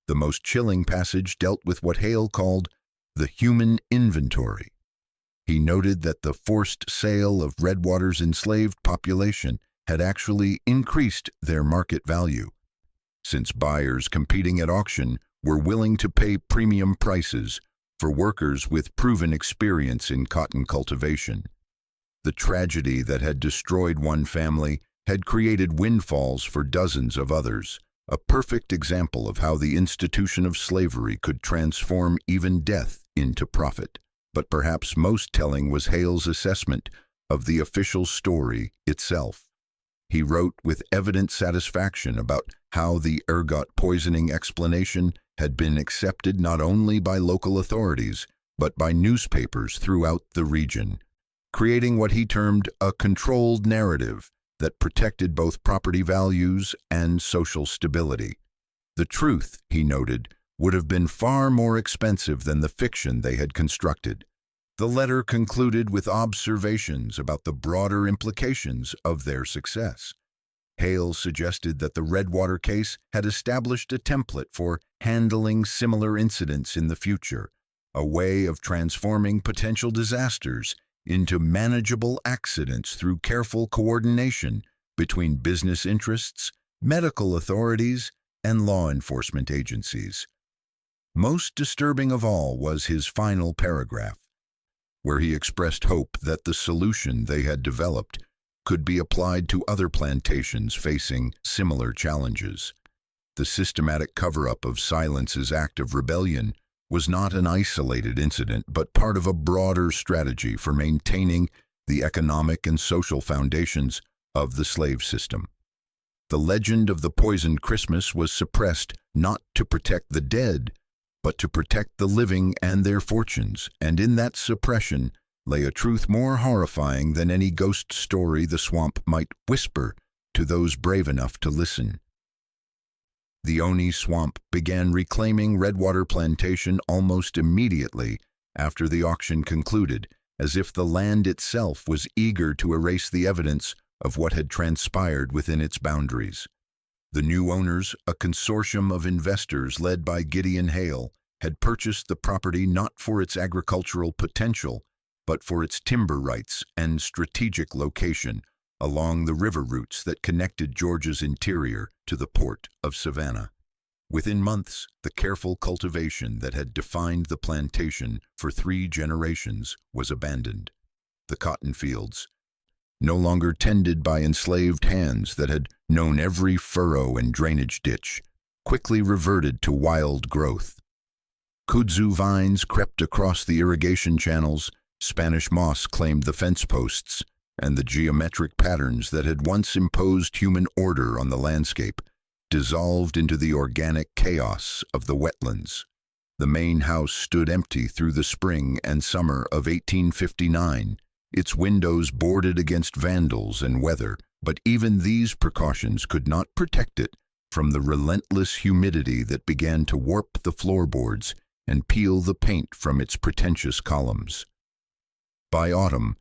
The most chilling passage dealt with what Hale called the human inventory. He noted that the forced sale of Redwater's enslaved population had actually increased their market value, since buyers competing at auction were willing to pay premium prices for workers with proven experience in cotton cultivation. The tragedy that had destroyed one family had created windfalls for dozens of others, a perfect example of how the institution of slavery could transform even death into profit. But perhaps most telling was Hale's assessment of the official story itself. He wrote with evident satisfaction about how the ergot poisoning explanation had been accepted not only by local authorities, but by newspapers throughout the region, creating what he termed a controlled narrative that protected both property values and social stability. The truth, he noted, would have been far more expensive than the fiction they had constructed. The letter concluded with observations about the broader implications of their success. Hale suggested that the Redwater case had established a template for handling similar incidents in the future, a way of transforming potential disasters into manageable accidents through careful coordination between business interests, medical authorities, and law enforcement agencies. Most disturbing of all was his final paragraph, where he expressed hope that the solution they had developed could be applied to other plantations facing similar challenges. The systematic cover-up of Silence's act of rebellion was not an isolated incident, but part of a broader strategy for maintaining the economic and social foundations of the slave system. The legend of the poisoned Christmas was suppressed not to protect the dead, but to protect the living and their fortunes, and in that suppression lay a truth more horrifying than any ghost story the swamp might whisper to those brave enough to listen. The Oni Swamp began reclaiming Redwater Plantation almost immediately after the auction concluded, as if the land itself was eager to erase the evidence of what had transpired within its boundaries. The new owners, a consortium of investors led by Gideon Hale, had purchased the property not for its agricultural potential, but for its timber rights and strategic location along the river routes that connected Georgia's interior to the port of Savannah. Within months, the careful cultivation that had defined the plantation for 3 generations was abandoned. The cotton fields, no longer tended by enslaved hands that had known every furrow and drainage ditch, quickly reverted to wild growth. Kudzu vines crept across the irrigation channels, Spanish moss claimed the fence posts, and the geometric patterns that had once imposed human order on the landscape dissolved into the organic chaos of the wetlands. The main house stood empty through the spring and summer of 1859, its windows boarded against vandals and weather, but even these precautions could not protect it from the relentless humidity that began to warp the floorboards and peel the paint from its pretentious columns. By autumn,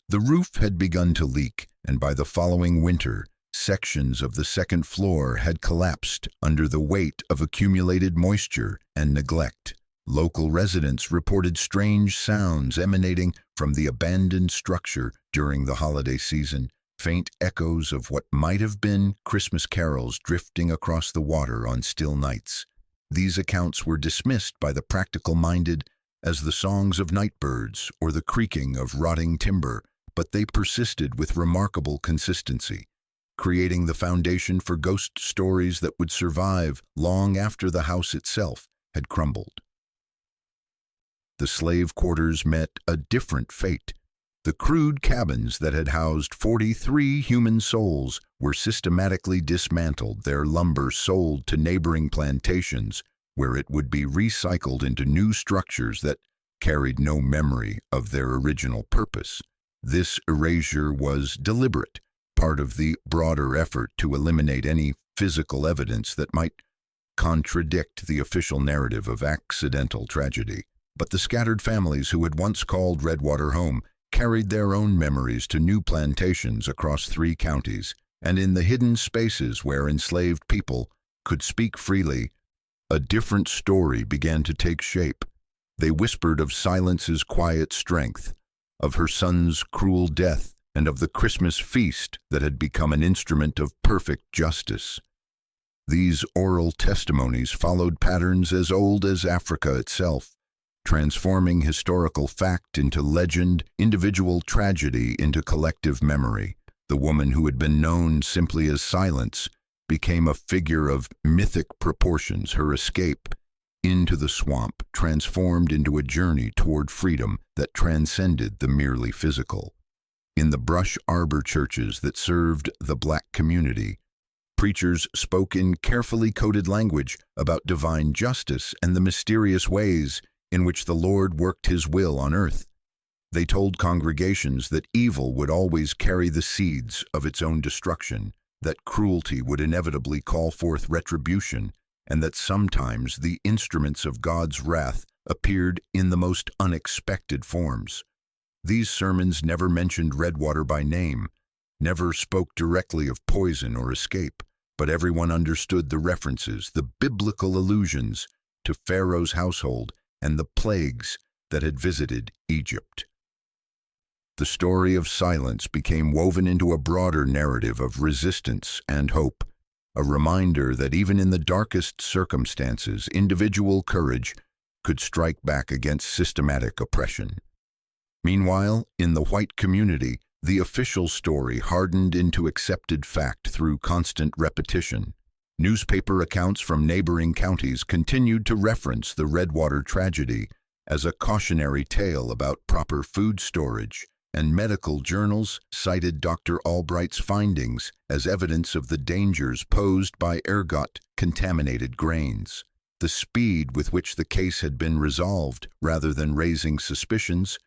the roof had begun to leak, and by the following winter, sections of the second floor had collapsed under the weight of accumulated moisture and neglect. Local residents reported strange sounds emanating from the abandoned structure during the holiday season, faint echoes of what might have been Christmas carols drifting across the water on still nights. These accounts were dismissed by the practical-minded as the songs of night birds or the creaking of rotting timber, but they persisted with remarkable consistency, creating the foundation for ghost stories that would survive long after the house itself had crumbled. The slave quarters met a different fate. The crude cabins that had housed 43 human souls were systematically dismantled, their lumber sold to neighboring plantations, where it would be recycled into new structures that carried no memory of their original purpose. This erasure was deliberate, part of the broader effort to eliminate any physical evidence that might contradict the official narrative of accidental tragedy. But the scattered families who had once called Redwater home carried their own memories to new plantations across 3 counties, and in the hidden spaces where enslaved people could speak freely, a different story began to take shape. They whispered of Silence's quiet strength, of her son's cruel death, and of the Christmas feast that had become an instrument of perfect justice. These oral testimonies followed patterns as old as Africa itself, transforming historical fact into legend, individual tragedy into collective memory. The woman who had been known simply as Silence became a figure of mythic proportions. Her escape into the swamp transformed into a journey toward freedom that transcended the merely physical. In the brush arbor churches that served the Black community, preachers spoke in carefully coded language about divine justice and the mysterious ways in which the Lord worked His will on earth. They told congregations that evil would always carry the seeds of its own destruction, that cruelty would inevitably call forth retribution, and that sometimes the instruments of God's wrath appeared in the most unexpected forms. These sermons never mentioned Redwater by name, never spoke directly of poison or escape, but everyone understood the references, the biblical allusions to Pharaoh's household and the plagues that had visited Egypt. The story of Silence became woven into a broader narrative of resistance and hope, a reminder that even in the darkest circumstances, individual courage could strike back against systematic oppression. Meanwhile, in the white community, the official story hardened into accepted fact through constant repetition. Newspaper accounts from neighboring counties continued to reference the Redwater tragedy as a cautionary tale about proper food storage, and medical journals cited Dr. Albright's findings as evidence of the dangers posed by ergot-contaminated grains. The speed with which the case had been resolved, rather than raising suspicions,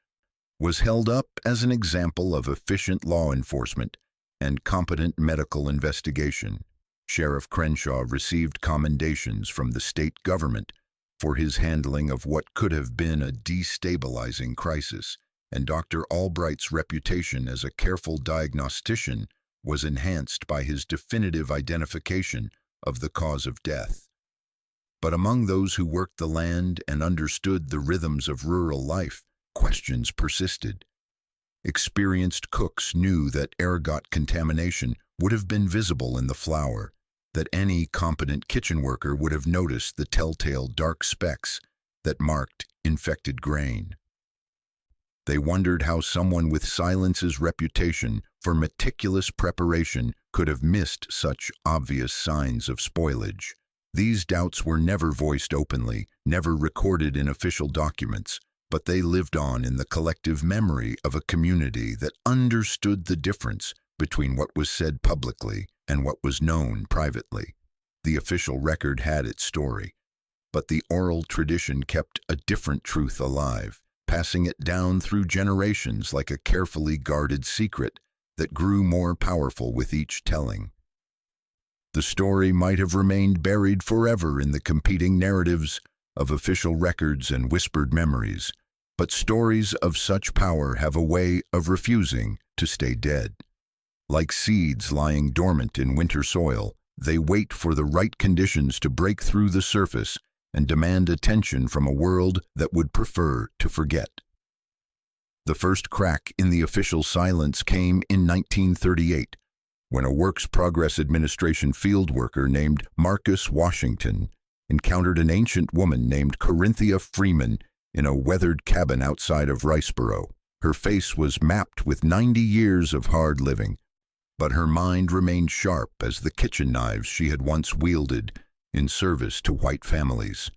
was held up as an example of efficient law enforcement and competent medical investigation. Sheriff Crenshaw received commendations from the state government for his handling of what could have been a destabilizing crisis, and Dr. Albright's reputation as a careful diagnostician was enhanced by his definitive identification of the cause of death. But among those who worked the land and understood the rhythms of rural life, questions persisted. Experienced cooks knew that ergot contamination would have been visible in the flour, that any competent kitchen worker would have noticed the telltale dark specks that marked infected grain. They wondered how someone with Silence's reputation for meticulous preparation could have missed such obvious signs of spoilage. These doubts were never voiced openly, never recorded in official documents, but they lived on in the collective memory of a community that understood the difference between what was said publicly and what was known privately. The official record had its story, but the oral tradition kept a different truth alive, passing it down through generations like a carefully guarded secret that grew more powerful with each telling. The story might have remained buried forever in the competing narratives of official records and whispered memories, but stories of such power have a way of refusing to stay dead. Like seeds lying dormant in winter soil, they wait for the right conditions to break through the surface and demand attention from a world that would prefer to forget. The first crack in the official silence came in 1938, when a Works Progress Administration field worker named Marcus Washington encountered an ancient woman named Corinthia Freeman in a weathered cabin outside of Riceboro. Her face was mapped with 90 years of hard living, but her mind remained sharp as the kitchen knives she had once wielded in service to white families.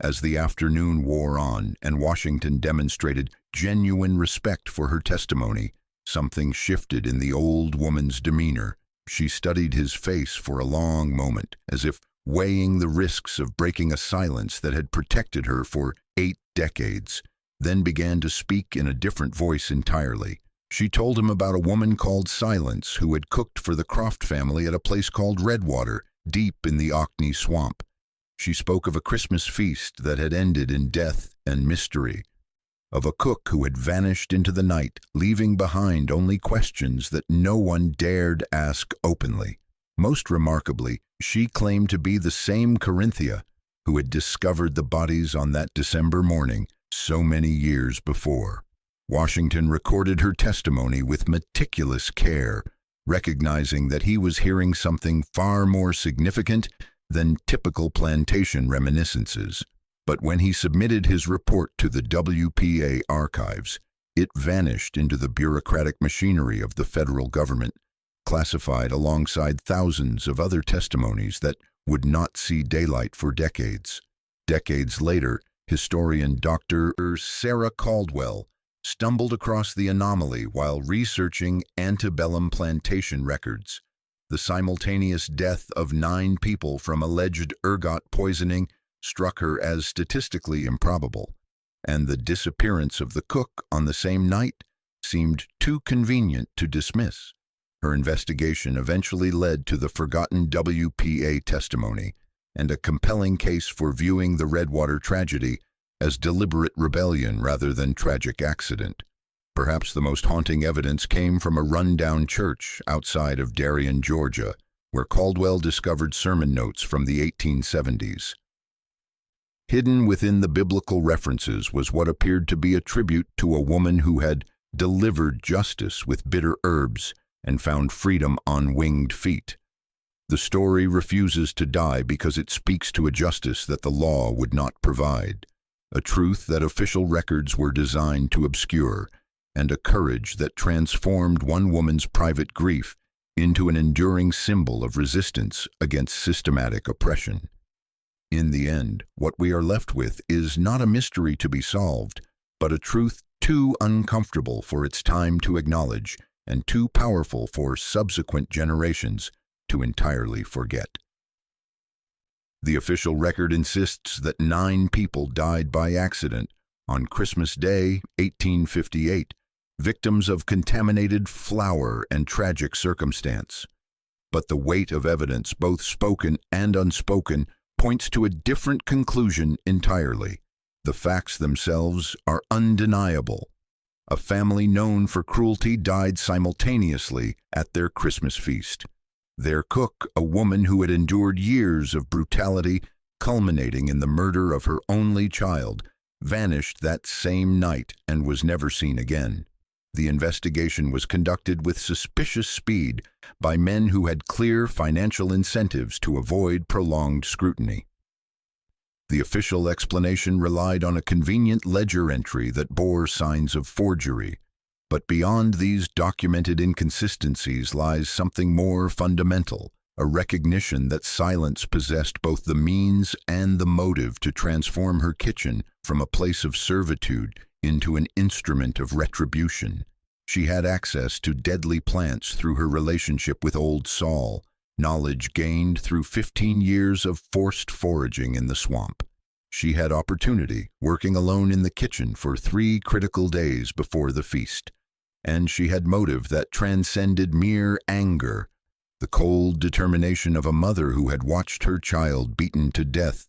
As the afternoon wore on and Washington demonstrated genuine respect for her testimony, something shifted in the old woman's demeanor. She studied his face for a long moment, as if weighing the risks of breaking a silence that had protected her for 8 decades, then began to speak in a different voice entirely. She told him about a woman called Silence who had cooked for the Croft family at a place called Redwater, deep in the Orkney swamp. She spoke of a Christmas feast that had ended in death and mystery, of a cook who had vanished into the night, leaving behind only questions that no one dared ask openly. Most remarkably, she claimed to be the same Corinthia who had discovered the bodies on that December morning so many years before. Washington recorded her testimony with meticulous care, recognizing that he was hearing something far more significant than typical plantation reminiscences. But when he submitted his report to the WPA archives, it vanished into the bureaucratic machinery of the federal government, classified alongside thousands of other testimonies that would not see daylight for decades. Decades later, historian Dr. Sarah Caldwell stumbled across the anomaly while researching antebellum plantation records. The simultaneous death of 9 people from alleged ergot poisoning struck her as statistically improbable, and the disappearance of the cook on the same night seemed too convenient to dismiss. Her investigation eventually led to the forgotten WPA testimony and a compelling case for viewing the Redwater tragedy as deliberate rebellion rather than tragic accident. Perhaps the most haunting evidence came from a rundown church outside of Darien, Georgia, where Caldwell discovered sermon notes from the 1870s. Hidden within the biblical references was what appeared to be a tribute to a woman who had delivered justice with bitter herbs and found freedom on winged feet. The story refuses to die because it speaks to a justice that the law would not provide, a truth that official records were designed to obscure, and a courage that transformed one woman's private grief into an enduring symbol of resistance against systematic oppression. In the end, what we are left with is not a mystery to be solved, but a truth too uncomfortable for its time to acknowledge and too powerful for subsequent generations to entirely forget. The official record insists that 9 people died by accident on Christmas Day, 1858, victims of contaminated flour and tragic circumstance. But the weight of evidence, both spoken and unspoken, points to a different conclusion entirely. The facts themselves are undeniable. A family known for cruelty died simultaneously at their Christmas feast. Their cook, a woman who had endured years of brutality, culminating in the murder of her only child, vanished that same night and was never seen again. The investigation was conducted with suspicious speed by men who had clear financial incentives to avoid prolonged scrutiny. The official explanation relied on a convenient ledger entry that bore signs of forgery. But beyond these documented inconsistencies lies something more fundamental, a recognition that Silence possessed both the means and the motive to transform her kitchen from a place of servitude into an instrument of retribution. She had access to deadly plants through her relationship with Old Saul, knowledge gained through 15 years of forced foraging in the swamp. She had opportunity, working alone in the kitchen for 3 critical days before the feast. And she had motive that transcended mere anger, the cold determination of a mother who had watched her child beaten to death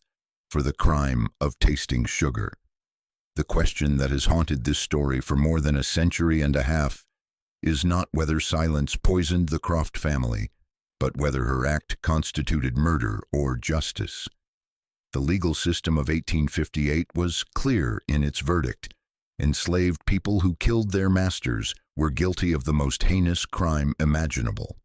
for the crime of tasting sugar. The question that has haunted this story for more than a century and a half is not whether Silence poisoned the Croft family, but whether her act constituted murder or justice. The legal system of 1858 was clear in its verdict. Enslaved people who killed their masters were guilty of the most heinous crime imaginable.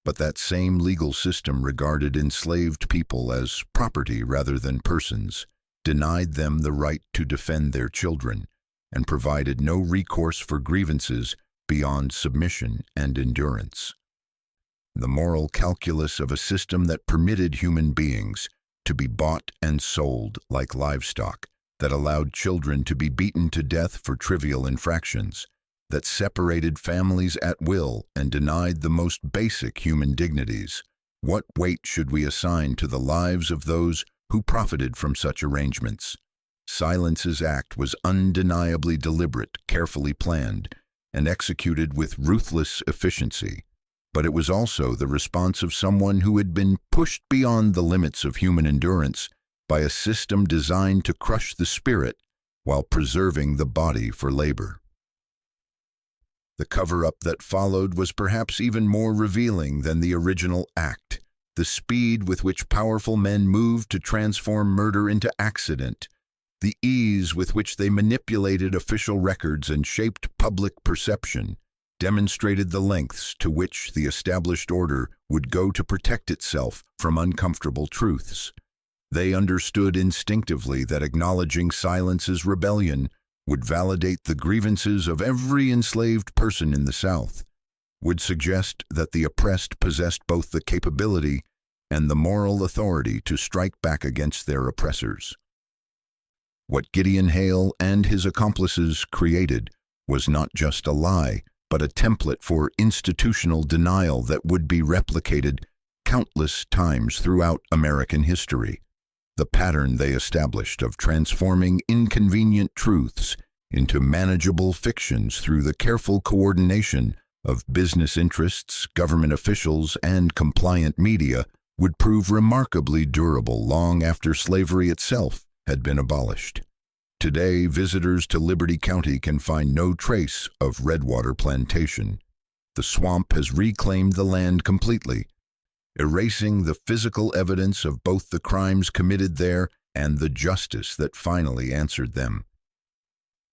But that same legal system regarded enslaved people as property rather than persons, denied them the right to defend their children, and provided no recourse for grievances beyond submission and endurance. The moral calculus of a system that permitted human beings to be bought and sold like livestock, that allowed children to be beaten to death for trivial infractions, that separated families at will and denied the most basic human dignities. What weight should we assign to the lives of those who profited from such arrangements? Silence's act was undeniably deliberate, carefully planned, and executed with ruthless efficiency. But it was also the response of someone who had been pushed beyond the limits of human endurance by a system designed to crush the spirit while preserving the body for labor. The cover-up that followed was perhaps even more revealing than the original act. The speed with which powerful men moved to transform murder into accident, the ease with which they manipulated official records and shaped public perception, demonstrated the lengths to which the established order would go to protect itself from uncomfortable truths. They understood instinctively that acknowledging silence as rebellion would validate the grievances of every enslaved person in the South, would suggest that the oppressed possessed both the capability and the moral authority to strike back against their oppressors. What Gideon Hale and his accomplices created was not just a lie, but a template for institutional denial that would be replicated countless times throughout American history. The pattern they established of transforming inconvenient truths into manageable fictions through the careful coordination of business interests, government officials, and compliant media would prove remarkably durable long after slavery itself had been abolished. Today, visitors to Liberty County can find no trace of Redwater Plantation. The swamp has reclaimed the land completely, erasing the physical evidence of both the crimes committed there and the justice that finally answered them.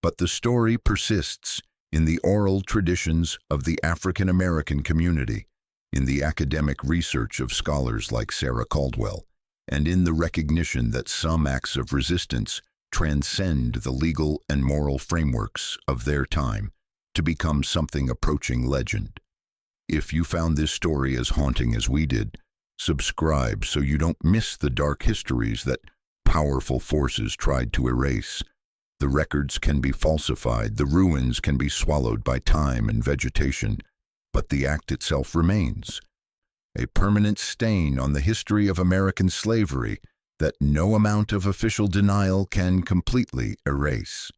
But the story persists in the oral traditions of the African American community, in the academic research of scholars like Sarah Caldwell, and in the recognition that some acts of resistance transcend the legal and moral frameworks of their time to become something approaching legend. If you found this story as haunting as we did, subscribe so you don't miss the dark histories that powerful forces tried to erase. The records can be falsified, the ruins can be swallowed by time and vegetation, but the act itself remains, a permanent stain on the history of American slavery that no amount of official denial can completely erase.